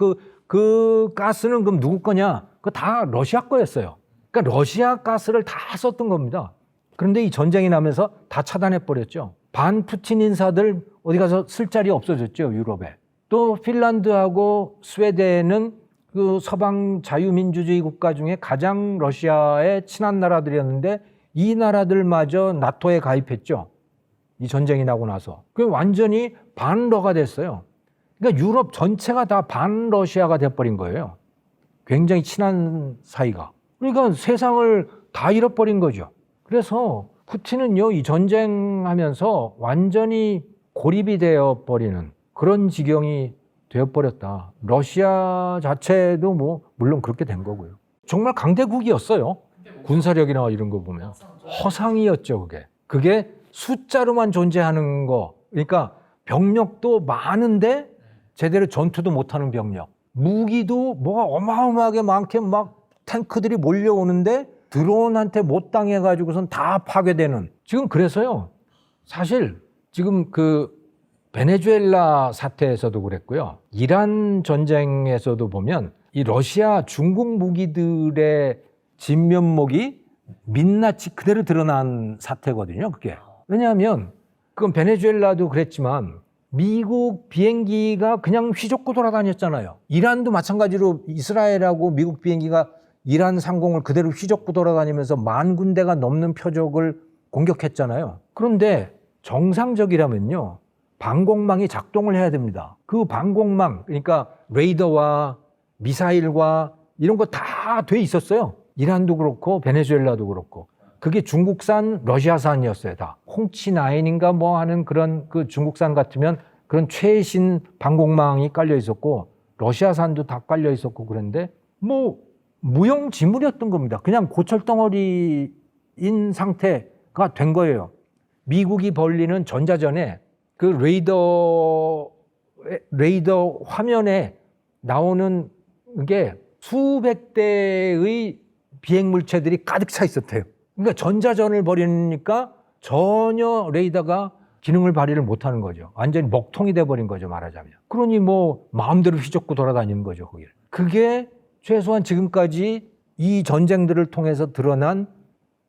그 가스는 그럼 누구 거냐? 그거 다 러시아 거였어요. 그러니까 러시아 가스를 다 썼던 겁니다. 그런데 이 전쟁이 나면서 다 차단해 버렸죠. 반 푸틴 인사들 어디 가서 쓸 자리 없어졌죠, 유럽에. 또 핀란드하고 스웨덴은 그 서방 자유민주주의 국가 중에 가장 러시아에 친한 나라들이었는데 이 나라들마저 나토에 가입했죠. 이 전쟁이 나고 나서. 그 완전히 반러가 됐어요. 그러니까 유럽 전체가 다 반러시아가 돼버린 거예요. 굉장히 친한 사이가. 그러니까 세상을 다 잃어버린 거죠. 그래서 푸틴은요, 이 전쟁하면서 완전히 고립이 되어버리는 그런 지경이 되어버렸다. 러시아 자체도 뭐 물론 그렇게 된 거고요. 정말 강대국이었어요. 군사력이나 이런 거 보면. 허상이었죠, 그게. 그게 숫자로만 존재하는 거. 그러니까 병력도 많은데 제대로 전투도 못하는 병력. 무기도 뭐가 어마어마하게 많게 막 탱크들이 몰려오는데 드론한테 못 당해가지고선 다 파괴되는. 지금 그래서요. 사실 지금 그 베네수엘라 사태에서도 그랬고요. 이란 전쟁에서도 보면 이 러시아 중국 무기들의 진면목이 민낯이 그대로 드러난 사태거든요. 그게. 왜냐하면 그건 베네수엘라도 그랬지만 미국 비행기가 그냥 휘젓고 돌아다녔잖아요. 이란도 마찬가지로 이스라엘하고 미국 비행기가 이란 상공을 그대로 휘젓고 돌아다니면서 10,000군데가 넘는 표적을 공격했잖아요. 그런데 정상적이라면요, 방공망이 작동을 해야 됩니다. 그 방공망, 그러니까 레이더와 미사일과 이런 거 다 돼 있었어요. 이란도 그렇고 베네수엘라도 그렇고. 그게 중국산, 러시아산이었어요, 다. 홍치9인가 뭐 하는 그런 그 중국산 같으면 그런 최신 방공망이 깔려 있었고, 러시아산도 다 깔려 있었고, 그런데 뭐 무용지물이었던 겁니다. 그냥 고철덩어리인 상태가 된 거예요. 미국이 벌리는 전자전에 그 레이더 화면에 나오는 게 수백 대의 비행 물체들이 가득 차 있었대요. 그러니까 전자전을 벌이니까 전혀 레이더가 기능을 발휘를 못하는 거죠. 완전히 먹통이 돼버린 거죠, 말하자면. 그러니 뭐 마음대로 휘젓고 돌아다니는 거죠, 거기를. 그게 최소한 지금까지 이 전쟁들을 통해서 드러난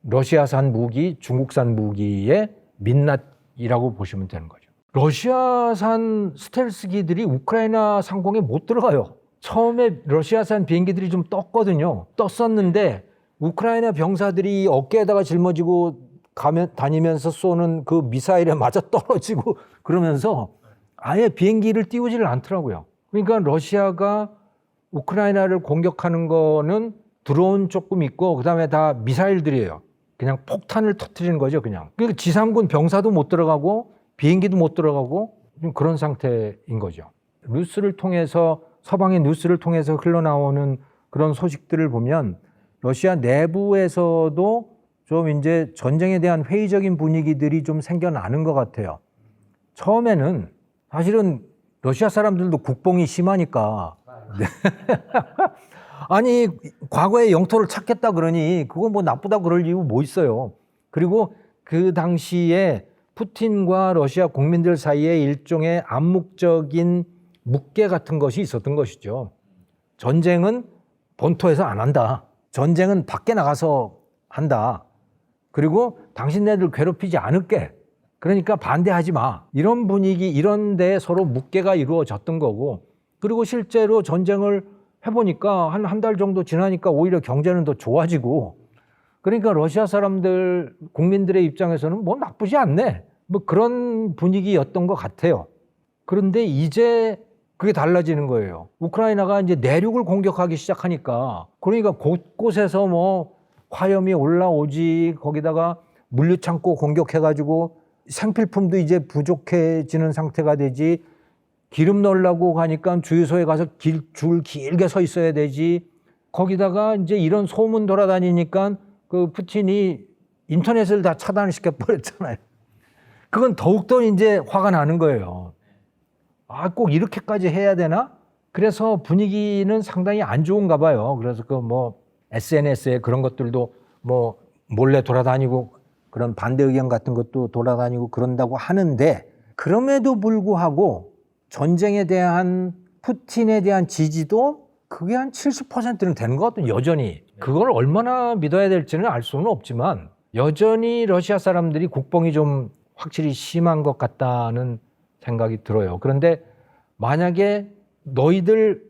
러시아산 무기, 중국산 무기의 민낯이라고 보시면 되는 거죠. 러시아산 스텔스기들이 우크라이나 상공에 못 들어가요. 처음에 러시아산 비행기들이 좀 떴거든요. 떴었는데 우크라이나 병사들이 어깨에다가 짊어지고 다니면서 쏘는 그 미사일에 맞아 떨어지고 그러면서 아예 비행기를 띄우지를 않더라고요. 그러니까 러시아가 우크라이나를 공격하는 거는 드론 조금 있고 그다음에 다 미사일들이에요. 그냥 폭탄을 터뜨리는 거죠, 그냥. 그러니까 지상군 병사도 못 들어가고 비행기도 못 들어가고 그런 상태인 거죠. 뉴스를 통해서, 서방의 뉴스를 통해서 흘러나오는 그런 소식들을 보면 러시아 내부에서도 좀 이제 전쟁에 대한 회의적인 분위기들이 좀 생겨나는 것 같아요. 처음에는 사실은 러시아 사람들도 국뽕이 심하니까 아니 과거에 영토를 찾겠다 그러니 그거 뭐 나쁘다 그럴 이유 뭐 있어요. 그리고 그 당시에 푸틴과 러시아 국민들 사이에 일종의 암묵적인 묵계 같은 것이 있었던 것이죠. 전쟁은 본토에서 안 한다. 전쟁은 밖에 나가서 한다. 그리고 당신네들 괴롭히지 않을게. 그러니까 반대하지 마. 이런 분위기, 이런 데 서로 묵계가 이루어졌던 거고, 그리고 실제로 전쟁을 해보니까 한 달 정도 지나니까 오히려 경제는 더 좋아지고, 그러니까 러시아 사람들, 국민들의 입장에서는 뭐 나쁘지 않네. 뭐 그런 분위기였던 것 같아요. 그런데 이제 그게 달라지는 거예요. 우크라이나가 이제 내륙을 공격하기 시작하니까, 그러니까 곳곳에서 뭐 화염이 올라오지, 거기다가 물류창고 공격해가지고 생필품도 이제 부족해지는 상태가 되지, 기름 넣으려고 가니까 주유소에 가서 줄 길게 서 있어야 되지, 거기다가 이제 이런 소문 돌아다니니까 그 푸틴이 인터넷을 다 차단시켜 버렸잖아요. 그건 더욱더 이제 화가 나는 거예요. 아, 꼭 이렇게까지 해야 되나? 그래서 분위기는 상당히 안 좋은가 봐요. 그래서 그 뭐 SNS에 그런 것들도 뭐 몰래 돌아다니고 그런 반대 의견 같은 것도 돌아다니고 그런다고 하는데, 그럼에도 불구하고 전쟁에 대한 푸틴에 대한 지지도 그게 한 70%는 되는 것 같아요, 여전히. 그걸 얼마나 믿어야 될지는 알 수는 없지만 여전히 러시아 사람들이 국뽕이 좀 확실히 심한 것 같다는 생각이 들어요. 그런데 만약에 너희들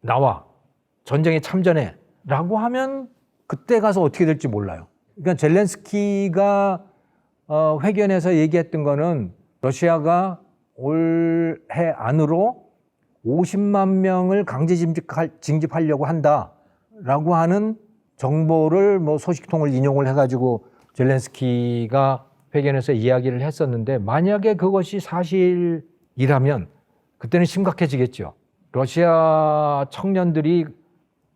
나와 전쟁에 참전해 라고 하면 그때 가서 어떻게 될지 몰라요. 그러니까 젤렌스키가 회견에서 얘기했던 거는 러시아가 올해 안으로 50만 명을 강제 징집하려고 한다라고 하는 정보를 뭐 소식통을 인용을 해가지고 젤렌스키가 회견에서 이야기를 했었는데, 만약에 그것이 사실이라면 그때는 심각해지겠죠. 러시아 청년들이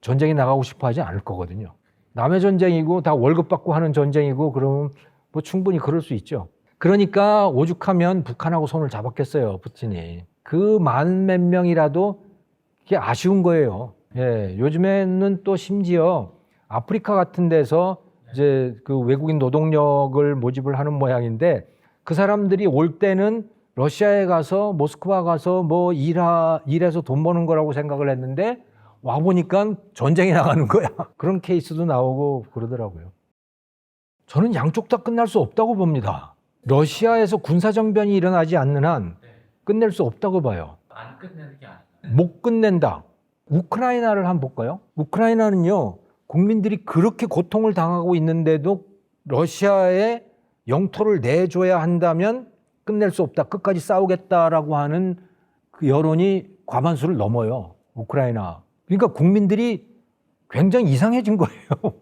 전쟁에 나가고 싶어 하지 않을 거거든요. 남의 전쟁이고 다 월급 받고 하는 전쟁이고 그러면 뭐 충분히 그럴 수 있죠. 그러니까 오죽하면 북한하고 손을 잡았겠어요, 푸틴이. 그 만 몇 명이라도 그게 아쉬운 거예요. 예, 요즘에는 또 심지어 아프리카 같은 데서 이제 그 외국인 노동력을 모집을 하는 모양인데, 그 사람들이 올 때는 러시아에 가서 모스크바 가서 뭐 일해서 돈 버는 거라고 생각을 했는데 와 보니까 전쟁에 나가는 거야. 그런 케이스도 나오고 그러더라고요. 저는 양쪽 다 끝날 수 없다고 봅니다. 러시아에서 군사정변이 일어나지 않는 한 끝낼 수 없다고 봐요. 안 끝내는 게 아니라. 못 끝낸다. 우크라이나를 한번 볼까요? 우크라이나는요, 국민들이 그렇게 고통을 당하고 있는데도 러시아에 영토를 내줘야 한다면 끝낼 수 없다. 끝까지 싸우겠다라고 하는 그 여론이 과반수를 넘어요. 우크라이나. 그러니까 국민들이 굉장히 이상해진 거예요.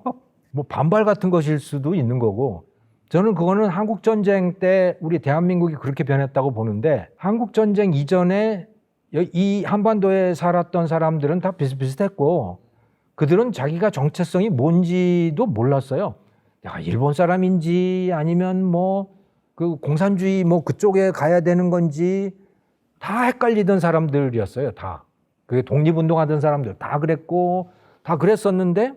뭐 반발 같은 것일 수도 있는 거고. 저는 그거는 한국전쟁 때 우리 대한민국이 그렇게 변했다고 보는데, 한국전쟁 이전에 이 한반도에 살았던 사람들은 다 비슷비슷했고, 그들은 자기가 정체성이 뭔지도 몰랐어요. 야, 일본 사람인지 아니면 뭐 그 공산주의 뭐 그쪽에 가야 되는 건지 다 헷갈리던 사람들이었어요. 다. 그게 독립운동하던 사람들 다 그랬고, 다 그랬었는데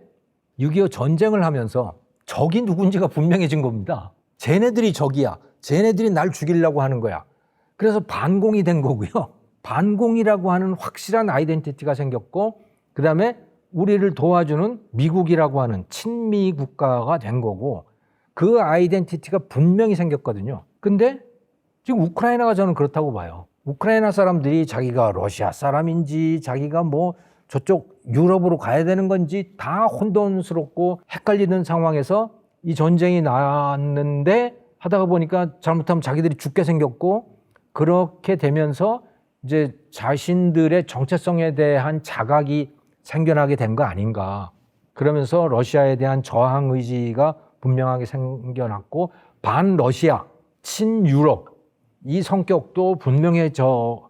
6.25 전쟁을 하면서 적이 누군지가 분명해진 겁니다. 쟤네들이 적이야. 쟤네들이 날 죽이려고 하는 거야. 그래서 반공이 된 거고요. 반공이라고 하는 확실한 아이덴티티가 생겼고, 그 다음에 우리를 도와주는 미국이라고 하는 친미 국가가 된 거고, 그 아이덴티티가 분명히 생겼거든요. 근데 지금 우크라이나가 저는 그렇다고 봐요. 우크라이나 사람들이 자기가 러시아 사람인지 자기가 뭐 저쪽 유럽으로 가야 되는 건지 다 혼돈스럽고 헷갈리는 상황에서 이 전쟁이 났는데, 하다가 보니까 잘못하면 자기들이 죽게 생겼고, 그렇게 되면서 이제 자신들의 정체성에 대한 자각이 생겨나게 된 거 아닌가. 그러면서 러시아에 대한 저항 의지가 분명하게 생겨났고, 반러시아, 친유럽 이 성격도 분명해져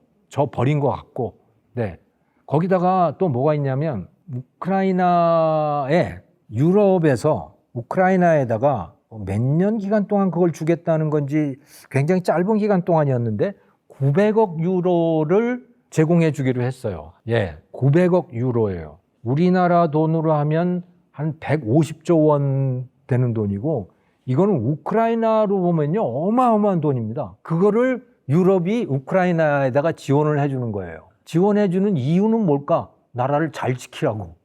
버린 것 같고, 네. 거기다가 또 뭐가 있냐면, 우크라이나에 유럽에서 우크라이나에다가 몇 년 기간 동안 그걸 주겠다는 건지 굉장히 짧은 기간 동안이었는데 900억 유로를 제공해 주기로 했어요. 예, 900억 유로예요. 우리나라 돈으로 하면 한 150조 원 되는 돈이고, 이거는 우크라이나로 보면요 어마어마한 돈입니다. 그거를 유럽이 우크라이나에다가 지원을 해주는 거예요. 지원해주는 이유는 뭘까? 나라를 잘 지키라고,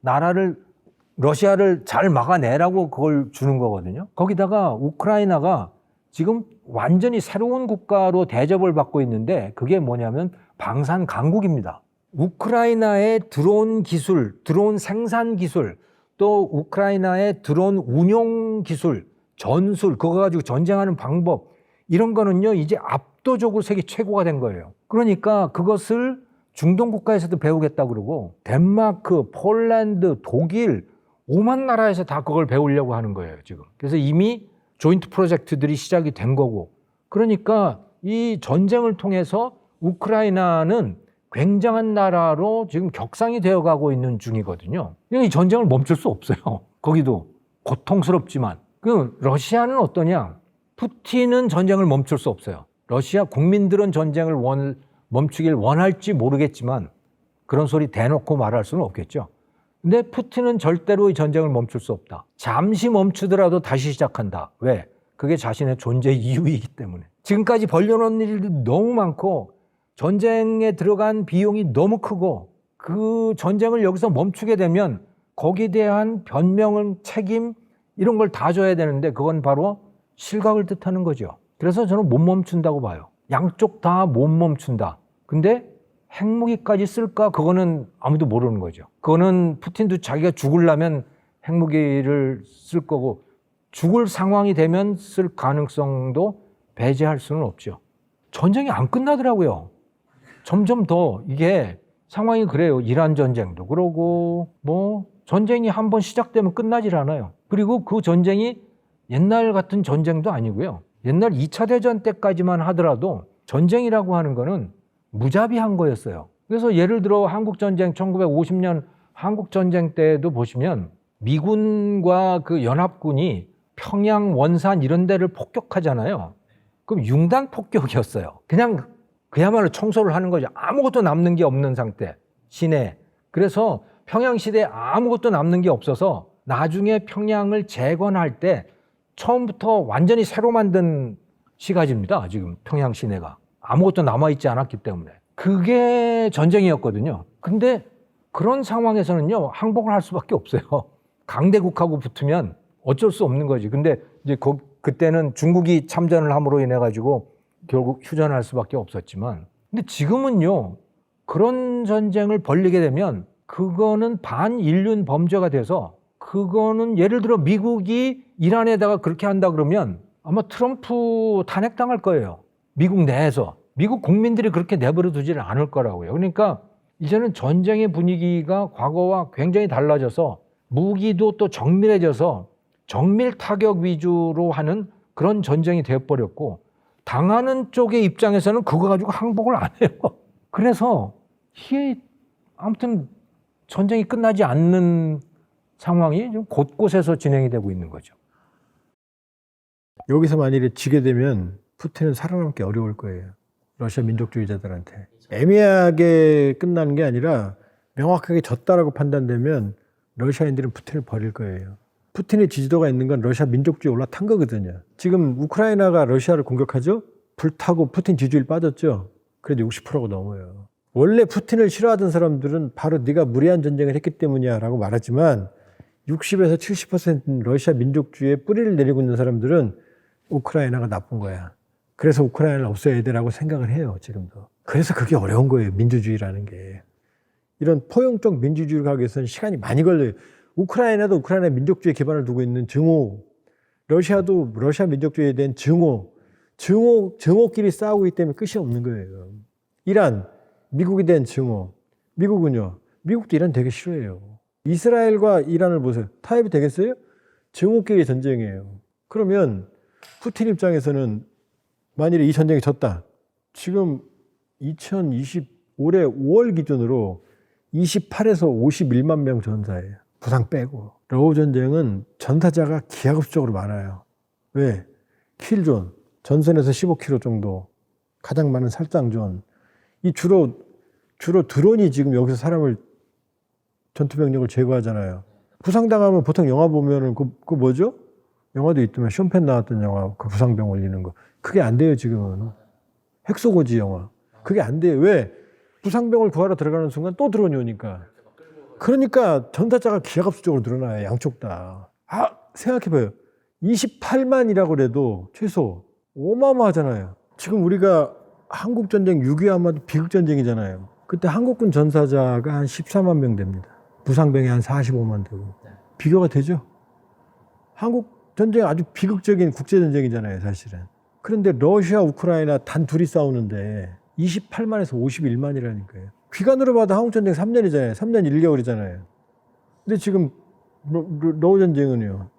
러시아를 잘 막아내라고 그걸 주는 거거든요. 거기다가 우크라이나가 지금 완전히 새로운 국가로 대접을 받고 있는데, 그게 뭐냐면 방산 강국입니다. 우크라이나의 드론 기술, 드론 생산 기술, 또 우크라이나의 드론 운용 기술, 전술, 그거 가지고 전쟁하는 방법, 이런 거는요 이제 압도적으로 세계 최고가 된 거예요. 그러니까 그것을 중동 국가에서도 배우겠다 그러고, 덴마크, 폴란드, 독일, 오만 나라에서 다 그걸 배우려고 하는 거예요 지금. 그래서 이미 조인트 프로젝트들이 시작이 된 거고, 그러니까 이 전쟁을 통해서 우크라이나는 굉장한 나라로 지금 격상이 되어가고 있는 중이거든요. 이 전쟁을 멈출 수 없어요. 거기도 고통스럽지만. 그 러시아는 어떠냐? 푸틴은 전쟁을 멈출 수 없어요. 러시아 국민들은 전쟁을 멈추길 원할지 모르겠지만 그런 소리 대놓고 말할 수는 없겠죠. 근데 푸틴은 절대로 이 전쟁을 멈출 수 없다. 잠시 멈추더라도 다시 시작한다. 왜? 그게 자신의 존재 이유이기 때문에. 지금까지 벌려놓은 일도 너무 많고 전쟁에 들어간 비용이 너무 크고, 그 전쟁을 여기서 멈추게 되면 거기에 대한 변명은 책임 이런 걸 다 줘야 되는데, 그건 바로 실각을 뜻하는 거죠. 그래서 저는 못 멈춘다고 봐요. 양쪽 다 못 멈춘다. 근데 핵무기까지 쓸까? 그거는 아무도 모르는 거죠. 그거는 푸틴도 자기가 죽으려면 핵무기를 쓸 거고, 죽을 상황이 되면 쓸 가능성도 배제할 수는 없죠. 전쟁이 안 끝나더라고요. 점점 더 이게 상황이 그래요. 이란 전쟁도 그러고, 뭐 전쟁이 한번 시작되면 끝나질 않아요. 그리고 그 전쟁이 옛날 같은 전쟁도 아니고요. 옛날 2차 대전 때까지만 하더라도 전쟁이라고 하는 거는 무자비한 거였어요. 그래서 예를 들어 한국전쟁 1950년 한국전쟁 때도 보시면 미군과 그 연합군이 평양, 원산 이런 데를 폭격하잖아요. 그럼 융단 폭격이었어요. 그냥 그야말로 청소를 하는 거죠. 아무것도 남는 게 없는 상태, 시내. 그래서 평양시대에 아무것도 남는 게 없어서 나중에 평양을 재건할 때 처음부터 완전히 새로 만든 시가지입니다. 지금 평양 시내가. 아무것도 남아있지 않았기 때문에. 그게 전쟁이었거든요. 근데 그런 상황에서는요, 항복을 할 수밖에 없어요. 강대국하고 붙으면 어쩔 수 없는 거지. 근데 이제 그때는 중국이 참전을 함으로 인해 가지고 결국 휴전할 수밖에 없었지만, 근데 지금은요, 그런 전쟁을 벌이게 되면 그거는 반인륜 범죄가 돼서 그거는 예를 들어 미국이 이란에다가 그렇게 한다 그러면 아마 트럼프 탄핵당할 거예요. 미국 내에서. 미국 국민들이 그렇게 내버려 두지는 않을 거라고요. 그러니까 이제는 전쟁의 분위기가 과거와 굉장히 달라져서 무기도 또 정밀해져서 정밀 타격 위주로 하는 그런 전쟁이 되어버렸고 당하는 쪽의 입장에서는 그거 가지고 항복을 안 해요. 그래서 이게 아무튼 전쟁이 끝나지 않는 상황이 좀 곳곳에서 진행이 되고 있는 거죠. 여기서 만일에 지게 되면 푸틴은 살아남기 어려울 거예요. 러시아 민족주의자들한테. 애매하게 끝나는 게 아니라 명확하게 졌다라고 판단되면 러시아인들은 푸틴을 버릴 거예요. 푸틴의 지지도가 있는 건 러시아 민족주의 올라탄 거거든요. 지금 우크라이나가 러시아를 공격하죠? 불타고 푸틴 지지율 빠졌죠? 그래도 60%가 넘어요. 원래 푸틴을 싫어하던 사람들은 바로 네가 무리한 전쟁을 했기 때문이야 라고 말하지만 60에서 70%는 러시아 민족주의에 뿌리를 내리고 있는 사람들은 우크라이나가 나쁜 거야. 그래서 우크라이나를 없애야 되라고 생각을 해요, 지금도. 그래서 그게 어려운 거예요, 민주주의라는 게. 이런 포용적 민주주의를 가기 위해서는 시간이 많이 걸려요. 우크라이나도 우크라이나 민족주의에 기반을 두고 있는 증오, 러시아도 러시아 민족주의에 대한 증오끼리 싸우고 있기 때문에 끝이 없는 거예요. 이란, 미국에 대한 증오. 미국은요, 미국도 이란 되게 싫어해요. 이스라엘과 이란을 보세요. 타협이 되겠어요? 증오끼리 전쟁이에요. 그러면 푸틴 입장에서는 만일에 이 전쟁이 졌다. 지금 2020 올해 5월 기준으로 28에서 51만 명 전사예요. 부상 빼고. 러우 전쟁은 전사자가 기하급수적으로 많아요. 왜? 킬존, 전선에서 15km 정도, 가장 많은 살상존. 이 주로 드론이 지금 여기서 사람을 전투병력을 제거하잖아요. 부상당하면 보통 영화 보면은 그 뭐죠? 영화도 있지만 쇼펜 나왔던 영화, 그 부상병 올리는 거. 그게 안 돼요, 지금은. 핵소고지 영화. 그게 안 돼요. 왜? 부상병을 구하러 들어가는 순간 또 드론이 오니까. 그러니까 전사자가 기하급수적으로 늘어나요, 양쪽 다. 생각해봐요. 28만이라고 그래도 최소 어마어마하잖아요. 지금 우리가 한국전쟁 6.25 아마도 비극전쟁이잖아요. 그때 한국군 전사자가 한 14만 명 됩니다. 부상병이 한 45만 되고. 비교가 되죠? 한국 전쟁 아주 비극적인 국제전쟁이잖아요, 사실은. 그런데 러시아, 우크라이나 단 둘이 싸우는데 28만에서 51만이라니까요. 기간으로 봐도 한국전쟁 3년이잖아요. 3년 1개월이잖아요. 근데 지금 러우 전쟁은요.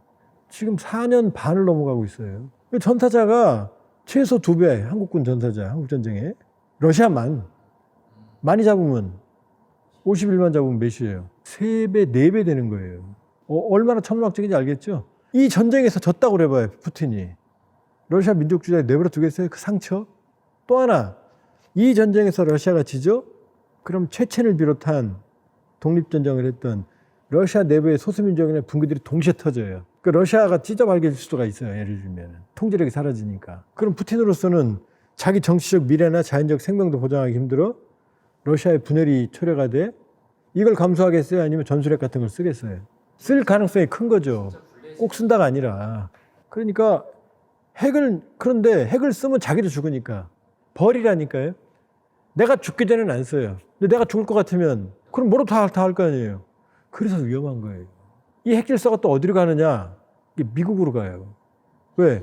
지금 4년 반을 넘어가고 있어요. 전사자가 최소 2배, 한국군 전사자, 한국전쟁에. 러시아만. 많이 잡으면 51만 잡으면 몇이에요? 3배, 4배 되는 거예요. 얼마나 천문학적인지 알겠죠? 이 전쟁에서 졌다고 그래봐요, 푸틴이. 러시아 민족주의자에 내버려 두겠어요? 그 상처? 또 하나, 이 전쟁에서 러시아가 지죠? 그럼 체첸을 비롯한 독립전쟁을 했던 러시아 내부의 소수민족이나 분기들이 동시에 터져요. 그 러시아가 찢어발겨질 수가 있어요, 예를 들면. 통제력이 사라지니까. 그럼 푸틴으로서는 자기 정치적 미래나 자연적 생명도 보장하기 힘들어? 러시아의 분열이 초래가 돼? 이걸 감수하겠어요? 아니면 전술핵 같은 걸 쓰겠어요? 쓸 가능성이 큰 거죠. 꼭 쓴다가 아니라. 그러니까 그런데 핵을 쓰면 자기도 죽으니까. 버리라니까요. 내가 죽기 전에는 안 써요. 근데 내가 죽을 것 같으면 그럼 뭐로 다 할 거 아니에요. 그래서 위험한 거예요. 이 핵질서가 또 어디로 가느냐? 이게 미국으로 가요. 왜?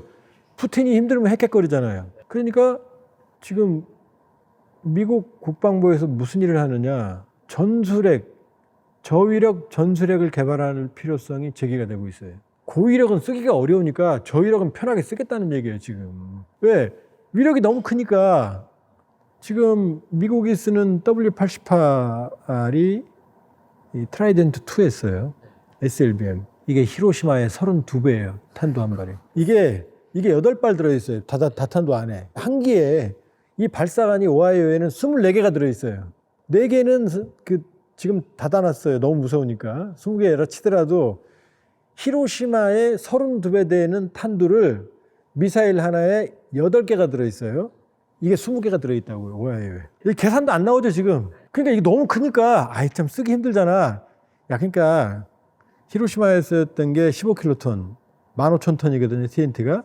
푸틴이 힘들면 핵핵거리잖아요. 그러니까 지금 미국 국방부에서 무슨 일을 하느냐? 저위력 전술핵을 개발할 필요성이 제기가 되고 있어요. 고위력은 쓰기가 어려우니까 저위력은 편하게 쓰겠다는 얘기예요, 지금. 왜? 위력이 너무 크니까 지금 미국이 쓰는 W-88이 트라이던트 2였어요. SLBM. 이게 히로시마의 32배예요. 탄도 한 발에. 이게 8발 들어있어요. 다탄도 안에. 한 기에 이 발사관이 오하이오에는 24개가 들어있어요. 4개는 지금 닫아놨어요. 너무 무서우니까. 20개라 치더라도 히로시마의 32배 되는 탄두를 미사일 하나에 8개가 들어있어요. 이게 20개가 들어있다고요, 오하이오에. 계산도 안 나오죠, 지금. 그러니까 이게 너무 크니까, 참 쓰기 힘들잖아. 그러니까, 히로시마에 쓰였던 게 15킬로톤, 15,000톤이거든요, TNT가.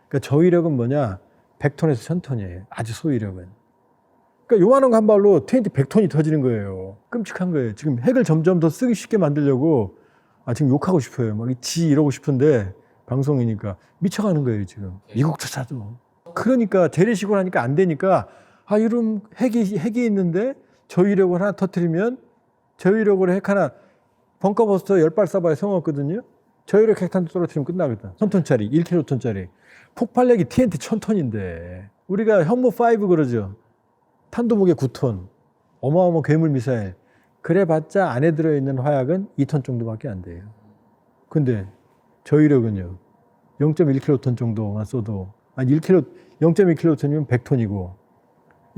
그러니까 저위력은 뭐냐? 100톤에서 1000톤이에요. 아주 소위력은. 그러니까 요만한 거 한 발로 TNT 100톤이 터지는 거예요. 끔찍한 거예요. 지금 핵을 점점 더 쓰기 쉽게 만들려고 지금 욕하고 싶어요. 막 이러고 싶은데 방송이니까 미쳐가는 거예요 지금. 미국조차도. 그러니까 재래식으로 하니까 안 되니까 이런 핵이 있는데 저위력을 하나 터뜨리면 저위력으로 핵 하나 벙커버스터 10발 쏴봐야 소용없거든요. 저위력 핵탄두 떨어뜨리면 끝나거든. 1000톤짜리, 1kg짜리. 폭발력이 TNT 1000톤인데 우리가 현무5 그러죠. 탄도 무게 9톤. 어마어마 괴물 미사일. 그래봤자 안에 들어있는 화약은 2톤 정도밖에 안 돼요. 근데 저위력은요. 0.1kg 정도만 써도 0.1kg이면 100톤이고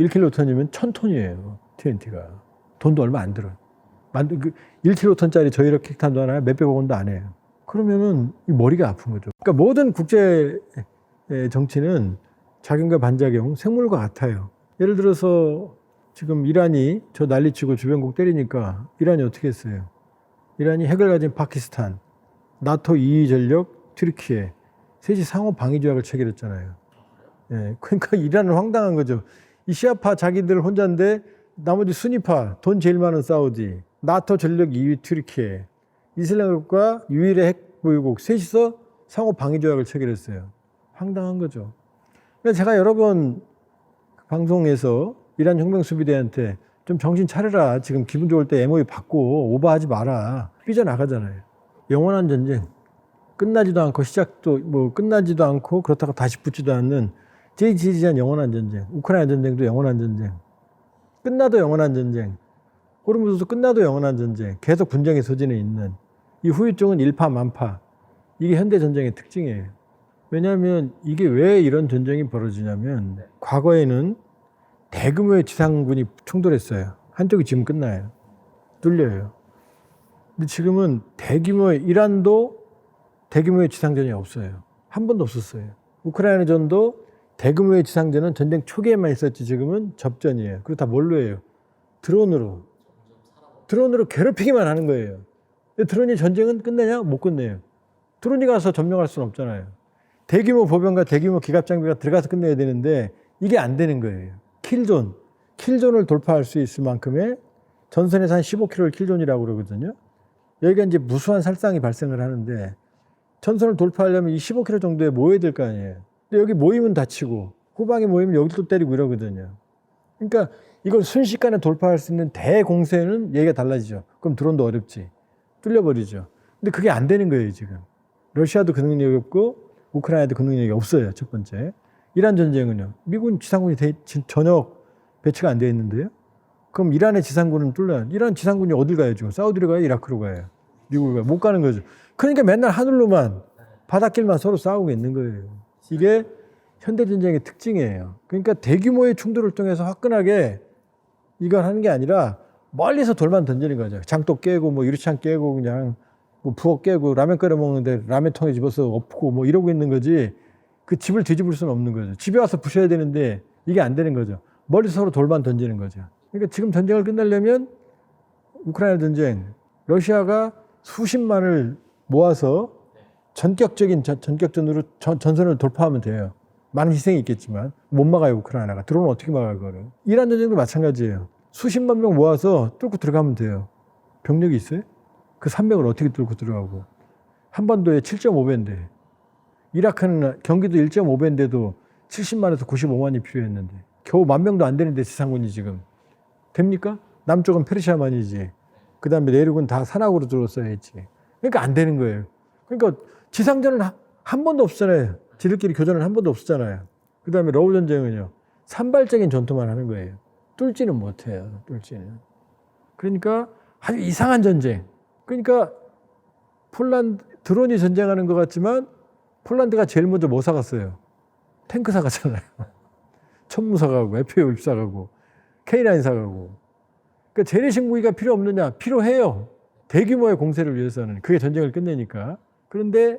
1kg이면 1000톤이에요. TNT가. 돈도 얼마 안 들어요. 1kg짜리 저위력 핵탄두 하나에 몇백억 원도 안 해요. 그러면은 이 머리가 아픈 거죠. 그러니까 모든 국제 정치는 작용과 반작용, 생물과 같아요. 예를 들어서 지금 이란이 저 난리치고 주변국 때리니까 이란이 어떻게 했어요? 이란이 핵을 가진 파키스탄, 나토 2위 전력 튀르키예 셋이 상호 방위 조약을 체결했잖아요. 예, 그러니까 이란은 황당한 거죠. 이 시아파 자기들 혼자인데 나머지 순위파 돈 제일 많은 사우디, 나토 전력 2위 튀르키예, 이슬람국과 유일의 핵 보유국 셋이서 상호 방위 조약을 체결했어요. 황당한 거죠. 그래서 제가 여러 번 방송에서 이란 혁명수비대한테 좀 정신 차려라. 지금 기분 좋을 때 MOU 받고 오버하지 마라. 삐져나가잖아요. 영원한 전쟁. 끝나지도 않고 시작도 끝나지도 않고 그렇다고 다시 붙지도 않는 지지지한 영원한 전쟁. 우크라이나 전쟁도 영원한 전쟁. 끝나도 영원한 전쟁. 호르무즈도 끝나도 영원한 전쟁. 계속 분쟁의 소진에 있는 이 후유증은 일파만파. 이게 현대 전쟁의 특징이에요. 왜냐하면 이게 왜 이런 전쟁이 벌어지냐면 과거에는 대규모의 지상군이 충돌했어요. 한쪽이 지금 끝나요. 뚫려요. 근데 지금은 이란도 대규모의 지상전이 없어요. 한 번도 없었어요. 우크라이나 전도 대규모의 지상전은 전쟁 초기에만 있었지 지금은 접전이에요. 그리고 다 뭘로 해요? 드론으로 괴롭히기만 하는 거예요. 드론이 전쟁은 끝내냐? 못 끝내요. 드론이 가서 점령할 수는 없잖아요. 대규모 보병과 대규모 기갑 장비가 들어가서 끝내야 되는데 이게 안 되는 거예요. 킬존을 돌파할 수 있을 만큼의 전선에서 한 15km를 킬존이라고 그러거든요. 여기가 이제 무수한 살상이 발생을 하는데 전선을 돌파하려면 이 15km 정도에 모여야 될 거 아니에요. 근데 여기 모이면 다치고 후방에 모이면 여기 또 때리고 이러거든요. 그러니까 이걸 순식간에 돌파할 수 있는 대공세는 얘기가 달라지죠. 그럼 드론도 어렵지. 뚫려버리죠. 근데 그게 안 되는 거예요, 지금. 러시아도 그 능력이 없고 우크라이나도 그 능력이 없어요, 첫 번째. 이란 전쟁은요. 미군 지상군이 전혀 배치가 안 되어 있는데요. 그럼 이란의 지상군은 뚫려요. 이란 지상군이 어딜 가요, 지금? 사우디로 가요? 이라크로 가요? 미국으로 가요? 못 가는 거죠. 그러니까 맨날 하늘로만, 바닷길만 서로 싸우고 있는 거예요. 이게 현대전쟁의 특징이에요. 그러니까 대규모의 충돌을 통해서 화끈하게 이걸 하는 게 아니라 멀리서 돌만 던지는 거죠. 장독 깨고, 유리창 깨고, 그냥 부엌 깨고, 라면 끓여 먹는데 라면통에 집어서 엎고 이러고 있는 거지. 그 집을 뒤집을 수는 없는 거죠. 집에 와서 부셔야 되는데 이게 안 되는 거죠. 멀리서 서로 돌만 던지는 거죠. 그러니까 지금 전쟁을 끝내려면 우크라이나 전쟁, 러시아가 수십만을 모아서 전격전으로 전선을 돌파하면 돼요. 많은 희생이 있겠지만 못 막아요, 우크라이나가. 드론은 어떻게 막아요, 그거를. 이란 전쟁도 마찬가지예요. 수십만 명 모아서 뚫고 들어가면 돼요. 병력이 있어요? 그 산맥을 어떻게 뚫고 들어가고. 한반도에 7.5배인데 이라크는 경기도 1.5배인데도 70만에서 95만이 필요했는데 겨우 10,000명도 안 되는데 지상군이 지금 됩니까? 남쪽은 페르시아만이지. 그 다음에 내륙은 다 산악으로 둘러싸여있지. 그러니까 안 되는 거예요. 그러니까 지상전은 한 번도 없잖아요. 지들끼리 교전은 한 번도 없었잖아요. 그 다음에 러우 전쟁은요. 산발적인 전투만 하는 거예요. 뚫지는 못해요. 뚫지는. 그러니까 아주 이상한 전쟁. 그러니까 드론이 전쟁하는 것 같지만 폴란드가 제일 먼저 뭐 사갔어요? 탱크 사갔잖아요. 천무 사가고, F-15 사가고, K9 사가고. 그러니까 재래식 무기가 필요 없느냐? 필요해요. 대규모의 공세를 위해서는. 그게 전쟁을 끝내니까. 그런데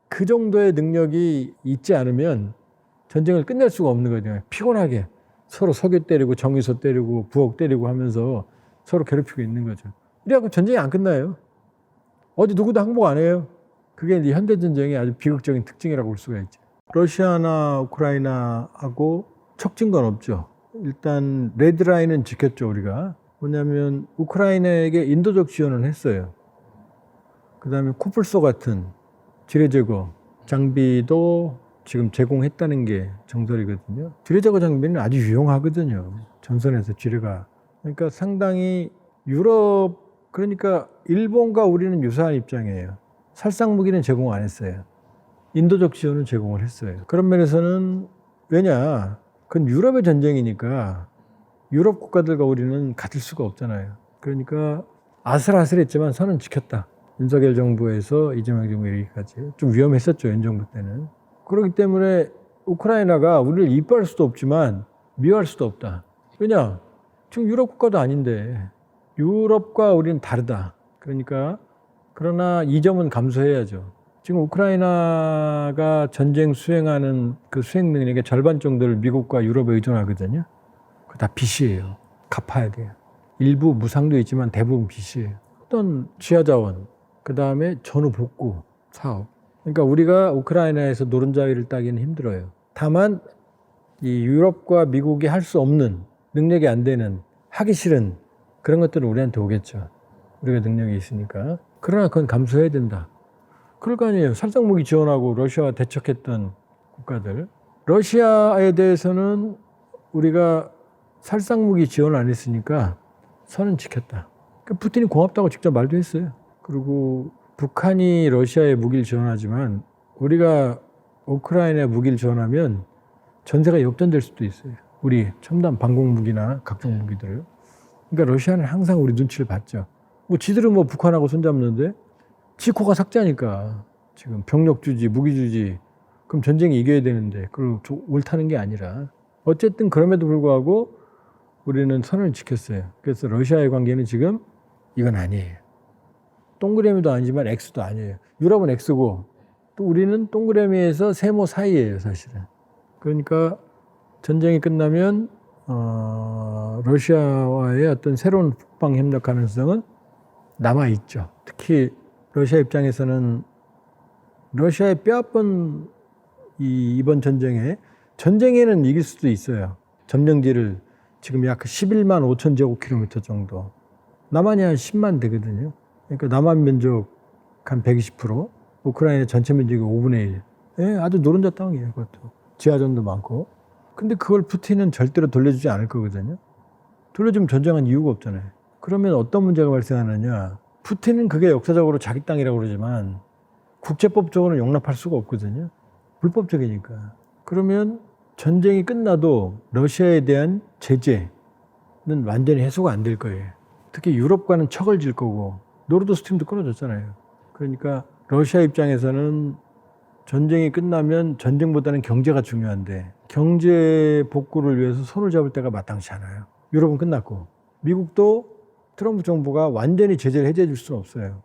그 정도의 능력이 있지 않으면 전쟁을 끝낼 수가 없는 거죠. 피곤하게 서로 석유 때리고 정유소 때리고 부엌 때리고 하면서 서로 괴롭히고 있는 거죠. 이래갖고 전쟁이 안 끝나요. 어디 누구도 항복 안 해요. 그게 이제 현대전쟁의 아주 비극적인 특징이라고 볼 수가 있죠. 러시아나 우크라이나하고 척진 건 없죠. 일단 레드라인은 지켰죠, 우리가. 뭐냐면 우크라이나에게 인도적 지원을 했어요. 그다음에 코뿔소 같은 지뢰 제거 장비도 지금 제공했다는 게 정설이거든요. 지뢰 제거 장비는 아주 유용하거든요. 전선에서 지뢰가. 그러니까 상당히 유럽, 그러니까 일본과 우리는 유사한 입장이에요. 살상 무기는 제공 안 했어요. 인도적 지원을 제공을 했어요. 그런 면에서는 왜냐? 그건 유럽의 전쟁이니까 유럽 국가들과 우리는 같을 수가 없잖아요. 그러니까 아슬아슬했지만 선은 지켰다. 윤석열 정부에서 이재명 정부 이르기까지 좀 위험했었죠, 현 정부 때는. 그렇기 때문에 우크라이나가 우리를 이뻐할 수도 없지만 미워할 수도 없다. 왜냐? 지금 유럽 국가도 아닌데 유럽과 우리는 다르다. 그러니까 그러나 이 점은 감수해야죠. 지금 우크라이나가 전쟁 수행하는 그 수행 능력의 절반 정도를 미국과 유럽에 의존하거든요. 그거 다 빚이에요. 갚아야 돼요. 일부 무상도 있지만 대부분 빚이에요. 어떤 지하자원, 그 다음에 전후 복구 사업. 그러니까 우리가 우크라이나에서 노른자위를 따기는 힘들어요. 다만 이 유럽과 미국이 할 수 없는, 능력이 안 되는, 하기 싫은 그런 것들은 우리한테 오겠죠. 우리가 능력이 있으니까. 그러나 그건 감수해야 된다. 그럴 거 아니에요. 살상무기 지원하고 러시아와 대척했던 국가들. 러시아에 대해서는 우리가 살상무기 지원을 안 했으니까 선은 지켰다. 푸틴이 고맙다고 직접 말도 했어요. 그리고 북한이 러시아에 무기를 지원하지만 우리가 우크라이나에 무기를 지원하면 전세가 역전될 수도 있어요. 우리 첨단 방공무기나 각종 무기들을. 그러니까 러시아는 항상 우리 눈치를 봤죠. 뭐 지들은 뭐 북한하고 손잡는데 지코가 삭자니까 지금 병력 주지, 무기 주지. 그럼 전쟁이 이겨야 되는데 그걸 옳다는 게 아니라 어쨌든 그럼에도 불구하고 우리는 선을 지켰어요. 그래서 러시아의 관계는 지금 이건 아니에요. 동그라미도 아니지만 X도 아니에요. 유럽은 X고 또 우리는 동그라미에서 세모 사이예요, 사실은. 그러니까 전쟁이 끝나면 러시아와의 어떤 새로운 북방 협력 가능성은 남아 있죠. 특히 러시아 입장에서는 러시아의 뼈아픈 이번 전쟁에는 이길 수도 있어요. 점령지를 지금 약 11만 5천 제곱킬로미터 정도. 남한이 한 10만 되거든요. 그러니까 남한 면적 한 120%, 우크라이나 전체 면적의 5분의 1. 예, 아주 노른자 땅이에요, 그것도. 지하전도 많고. 근데 그걸 푸틴은 절대로 돌려주지 않을 거거든요. 돌려주면 전쟁한 이유가 없잖아요. 그러면 어떤 문제가 발생하느냐. 푸틴은 그게 역사적으로 자기 땅이라고 그러지만 국제법적으로는 용납할 수가 없거든요. 불법적이니까. 그러면 전쟁이 끝나도 러시아에 대한 제재는 완전히 해소가 안 될 거예요. 특히 유럽과는 척을 질 거고 노르드 스트림도 끊어졌잖아요. 그러니까 러시아 입장에서는 전쟁이 끝나면 전쟁보다는 경제가 중요한데 경제 복구를 위해서 손을 잡을 때가 마땅치 않아요. 유럽은 끝났고 미국도 트럼프 정부가 완전히 제재를 해제해 줄 수는 없어요.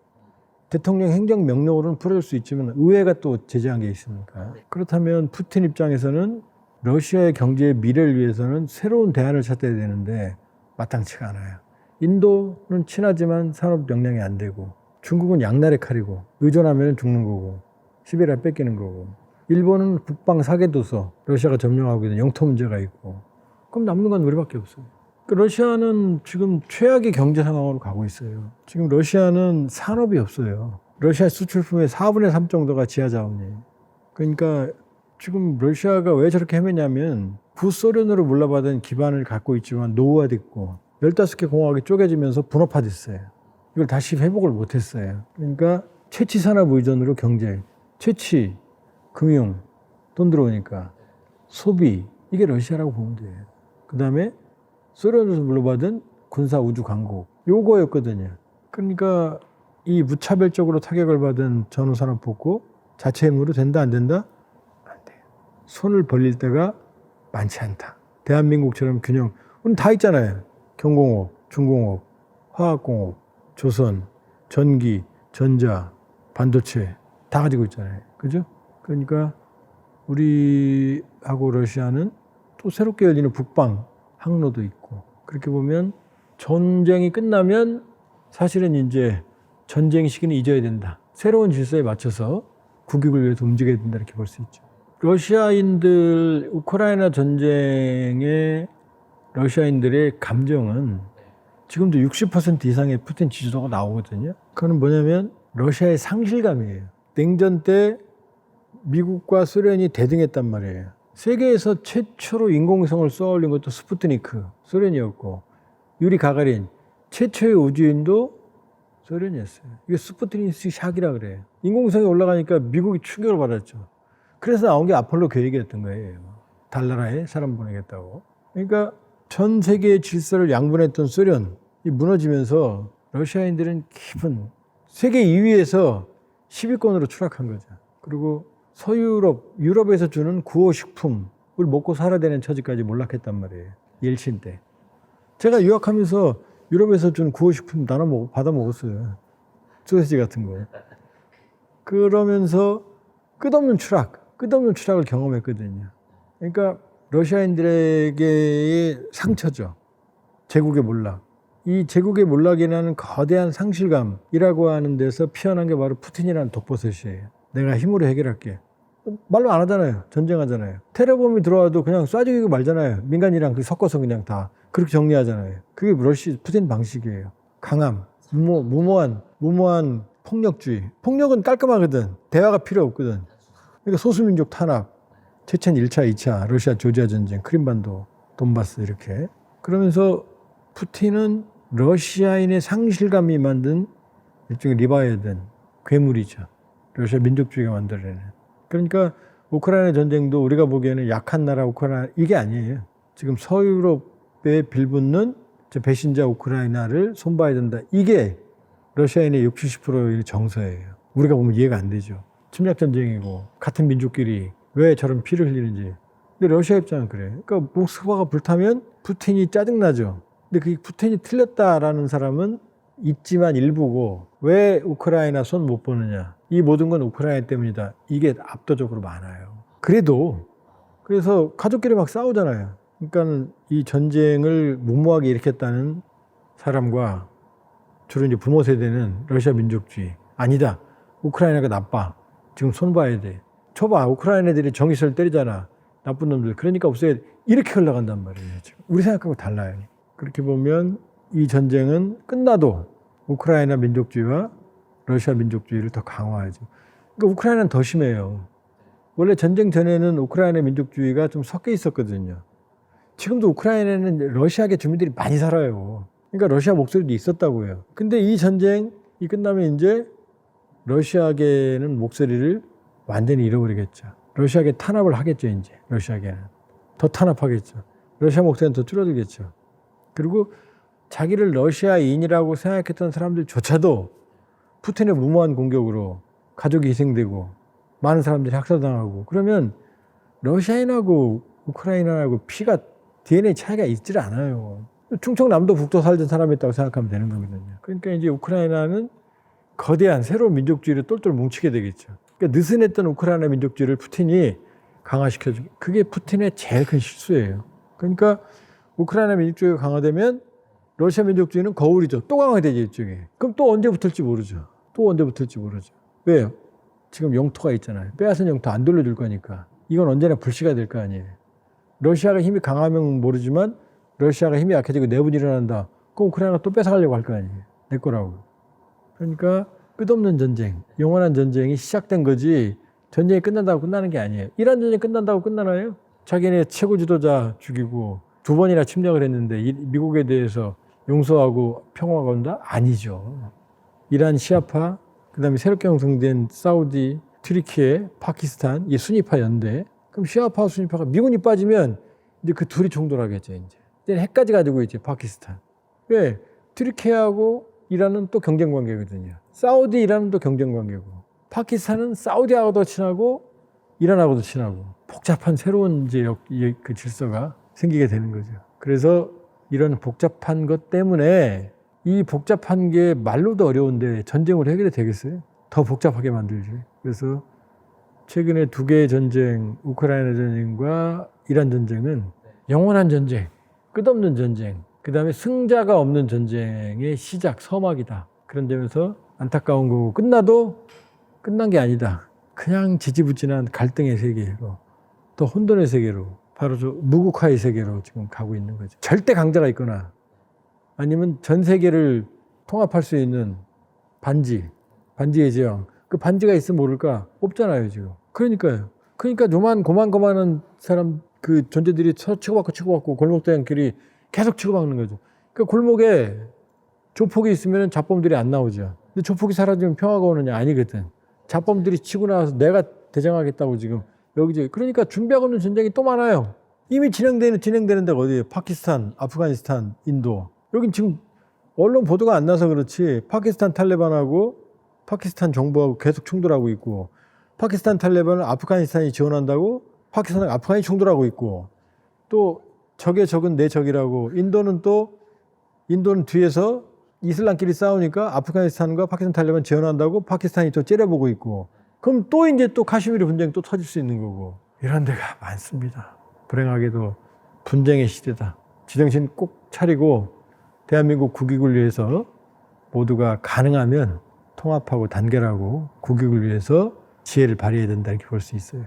대통령 행정명령으로는 풀어줄 수 있지만 의회가 또 제재한 게 있으니까. 그렇다면 푸틴 입장에서는 러시아의 경제의 미래를 위해서는 새로운 대안을 찾아야 되는데 마땅치가 않아요. 인도는 친하지만 산업 역량이 안 되고 중국은 양날의 칼이고 의존하면 죽는 거고 시베리아 뺏기는 거고 일본은 북방 사계도서 러시아가 점령하고 있는 영토 문제가 있고 그럼 남는 건 우리밖에 없어요. 러시아는 지금 최악의 경제 상황으로 가고 있어요. 지금 러시아는 산업이 없어요. 러시아 수출품의 4분의 3 정도가 지하자원이에요. 그러니까 지금 러시아가 왜 저렇게 헤매냐면 구소련으로 물러받은 기반을 갖고 있지만 노후화됐고 15개 공화국이 쪼개지면서 분업화됐어요. 이걸 다시 회복을 못했어요. 그러니까 채취 산업 의존으로 경제, 채취, 금융, 돈 들어오니까 소비, 이게 러시아라고 보면 돼요. 그 다음에 소련에서 물러받은 군사 우주 강국, 요거였거든요. 그러니까 이 무차별적으로 타격을 받은 전후산업 복구 자체 힘으로 된다 안 된다? 안 돼요. 손을 벌릴 때가 많지 않다. 대한민국처럼 균형, 우리 다 있잖아요. 경공업, 중공업, 화학공업, 조선, 전기, 전자, 반도체 다 가지고 있잖아요. 그죠? 그러니까 우리하고 러시아는 또 새롭게 열리는 북방 항로도 있고 그렇게 보면 전쟁이 끝나면 사실은 이제 전쟁 시기는 잊어야 된다. 새로운 질서에 맞춰서 국익을 위해서 움직여야 된다 이렇게 볼 수 있죠. 러시아인들 우크라이나 전쟁에 러시아인들의 감정은 지금도 60% 이상의 푸틴 지지도가 나오거든요. 그거는 뭐냐면 러시아의 상실감이에요. 냉전 때 미국과 소련이 대등했단 말이에요. 세계에서 최초로 인공위성을 쏘아 올린 것도 스푸트니크, 소련이었고, 유리 가가린, 최초의 우주인도 소련이었어요. 이게 스푸트니크 샥이라 그래요. 인공위성이 올라가니까 미국이 충격을 받았죠. 그래서 나온 게 아폴로 계획이었던 거예요. 달나라에 사람 보내겠다고. 그러니까 전 세계의 질서를 양분했던 소련이 무너지면서 러시아인들은 깊은 세계 2위에서 10위권으로 추락한 거죠. 그리고 서유럽, 유럽에서 주는 구호식품을 먹고 살아야 되는 처지까지 몰락했단 말이에요. 옐친 때. 제가 유학하면서 유럽에서 준 구호식품 받아 먹었어요. 소세지 같은 거. 그러면서 끝없는 추락을 경험했거든요. 그러니까 러시아인들에게의 상처죠. 제국의 몰락. 이 제국의 몰락이라는 거대한 상실감이라고 하는 데서 피어난 게 바로 푸틴이라는 독버섯이에요. 내가 힘으로 해결할게. 말로 안 하잖아요. 전쟁하잖아요. 테러범이 들어와도 그냥 쏴 죽이고 말잖아요. 민간이랑 섞어서 그냥 다 그렇게 정리하잖아요. 그게 푸틴 방식이에요. 강함, 무모한 폭력주의. 폭력은 깔끔하거든. 대화가 필요 없거든. 그러니까 소수민족 탄압, 체첸 1차, 2차, 러시아 조지아 전쟁, 크림반도, 돈바스 이렇게. 그러면서 푸틴은 러시아인의 상실감이 만든 일종의 리바이어든 괴물이죠. 러시아 민족주의가 만들어내는. 그러니까 우크라이나 전쟁도 우리가 보기에는 약한 나라 우크라이나 이게 아니에요. 지금 서유럽에 빌붙는 배신자 우크라이나를 손봐야 된다. 이게 러시아인의 60, 70%의 정서예요. 우리가 보면 이해가 안 되죠. 침략 전쟁이고 같은 민족끼리 왜 저런 피를 흘리는지. 근데 러시아 입장은 그래요. 그러니까 모스크바가 불타면 푸틴이 짜증나죠. 근데 그 푸틴이 틀렸다라는 사람은 있지만 일부고 왜 우크라이나 손 못 보느냐. 이 모든 건 우크라이나 때문이다. 이게 압도적으로 많아요. 그래서 가족끼리 막 싸우잖아요. 그러니까 이 전쟁을 무모하게 일으켰다는 사람과 주로 이제 부모 세대는 러시아 민족주의. 아니다. 우크라이나가 나빠. 지금 손 봐야 돼. 쳐봐. 우크라이나 애들이 정의를 때리잖아. 나쁜 놈들. 그러니까 없어야 돼. 이렇게 흘러간단 말이에요. 지금. 우리 생각하고 달라요. 그렇게 보면 이 전쟁은 끝나도 우크라이나 민족주의와 러시아 민족주의를 더 강화하죠. 그러니까 우크라이나는 더 심해요. 원래 전쟁 전에는 우크라이나 민족주의가 좀 섞여 있었거든요. 지금도 우크라이나는 러시아계 주민들이 많이 살아요. 그러니까 러시아 목소리도 있었다고요. 근데 이 전쟁이 끝나면 이제 러시아계는 목소리를 완전히 잃어버리겠죠. 러시아계 탄압을 하겠죠, 이제. 러시아계는. 더 탄압하겠죠. 러시아 목소리는 더 줄어들겠죠. 그리고 자기를 러시아인이라고 생각했던 사람들조차도 푸틴의 무모한 공격으로 가족이 희생되고 많은 사람들이 학살당하고 그러면 러시아인하고 우크라이나하고 피가 DNA 차이가 있질 않아요. 충청남도 북도 살던 사람이 있다고 생각하면 되는 거거든요. 그러니까 이제 우크라이나는 거대한 새로운 민족주의를 똘똘 뭉치게 되겠죠. 그러니까 느슨했던 우크라이나 민족주의를 푸틴이 강화시켜주고 그게 푸틴의 제일 큰 실수예요. 그러니까 우크라이나 민족주의가 강화되면 러시아 민족주의는 거울이죠. 또 강화되죠, 이쪽에. 그럼 또 언제 붙을지 모르죠. 왜요? 지금 영토가 있잖아요. 빼앗은 영토 안 돌려줄 거니까. 이건 언제나 불씨가 될 거 아니에요. 러시아가 힘이 강하면 모르지만 러시아가 힘이 약해지고 내분이 일어난다. 그럼 우크라이나가 또 뺏어가려고 할 거 아니에요. 내 거라고. 그러니까 끝없는 전쟁, 영원한 전쟁이 시작된 거지 전쟁이 끝난다고 끝나는 게 아니에요. 이란 전쟁 끝난다고 끝나나요? 자기네 최고 지도자 죽이고 2번이나 침략을 했는데 미국에 대해서 용서하고 평화가 온다? 아니죠. 이란 시아파, 그 다음에 새롭게 형성된 사우디, 튀르키예, 파키스탄, 이 순위파 연대. 그럼 시아파와 순위파가 미군이 빠지면 이제 그 둘이 충돌하겠죠, 이제. 이제 핵까지 가지고 있지, 파키스탄. 왜? 튀르키예하고 이란은 또 경쟁 관계거든요. 사우디, 이란은 또 경쟁 관계고. 파키스탄은 사우디하고도 친하고 이란하고도 친하고. 복잡한 새로운 이제 그 질서가 생기게 되는 거죠. 그래서 이런 복잡한 것 때문에 이 복잡한 게 말로도 어려운데 전쟁으로 해결이 되겠어요? 더 복잡하게 만들지. 그래서 최근에 2개의 전쟁, 우크라이나 전쟁과 이란 전쟁은 영원한 전쟁, 끝없는 전쟁, 그 다음에 승자가 없는 전쟁의 시작, 서막이다. 그런 점에서 안타까운 거고 끝나도 끝난 게 아니다. 그냥 지지부진한 갈등의 세계로 또 혼돈의 세계로 바로 저 무국화의 세계로 지금 가고 있는 거죠. 절대 강자가 있거나 아니면 전 세계를 통합할 수 있는 반지의 제왕. 그 반지가 있으면 모를까? 없잖아요, 지금. 그러니까요. 그러니까 고만고만한 사람, 그 존재들이 서로 치고받고 골목대장끼리 계속 치고받는 거죠. 그 골목에 조폭이 있으면 잡범들이 안 나오죠. 근데 조폭이 사라지면 평화가 오느냐? 아니거든. 잡범들이 치고 나와서 내가 대장하겠다고 지금 여기저기. 그러니까 준비하고 있는 전쟁이 또 많아요. 이미 진행되는 데가 어디예요? 파키스탄, 아프가니스탄, 인도. 여긴 지금 언론 보도가 안 나서 그렇지 파키스탄 탈레반하고 파키스탄 정부하고 계속 충돌하고 있고, 파키스탄 탈레반을 아프가니스탄이 지원한다고 파키스탄하고 아프간이 충돌하고 있고, 또 적의 적은 내 적이라고 인도는 뒤에서 이슬람끼리 싸우니까 아프가니스탄과 파키스탄 탈레반 지원한다고 파키스탄이 또 째려보고 있고, 그럼 또 이제 또 카슈미르 분쟁 또 터질 수 있는 거고, 이런 데가 많습니다. 불행하게도 분쟁의 시대다. 지정신 꼭 차리고 대한민국 국익을 위해서 모두가 가능하면 통합하고 단결하고 국익을 위해서 지혜를 발휘해야 된다, 이렇게 볼 수 있어요.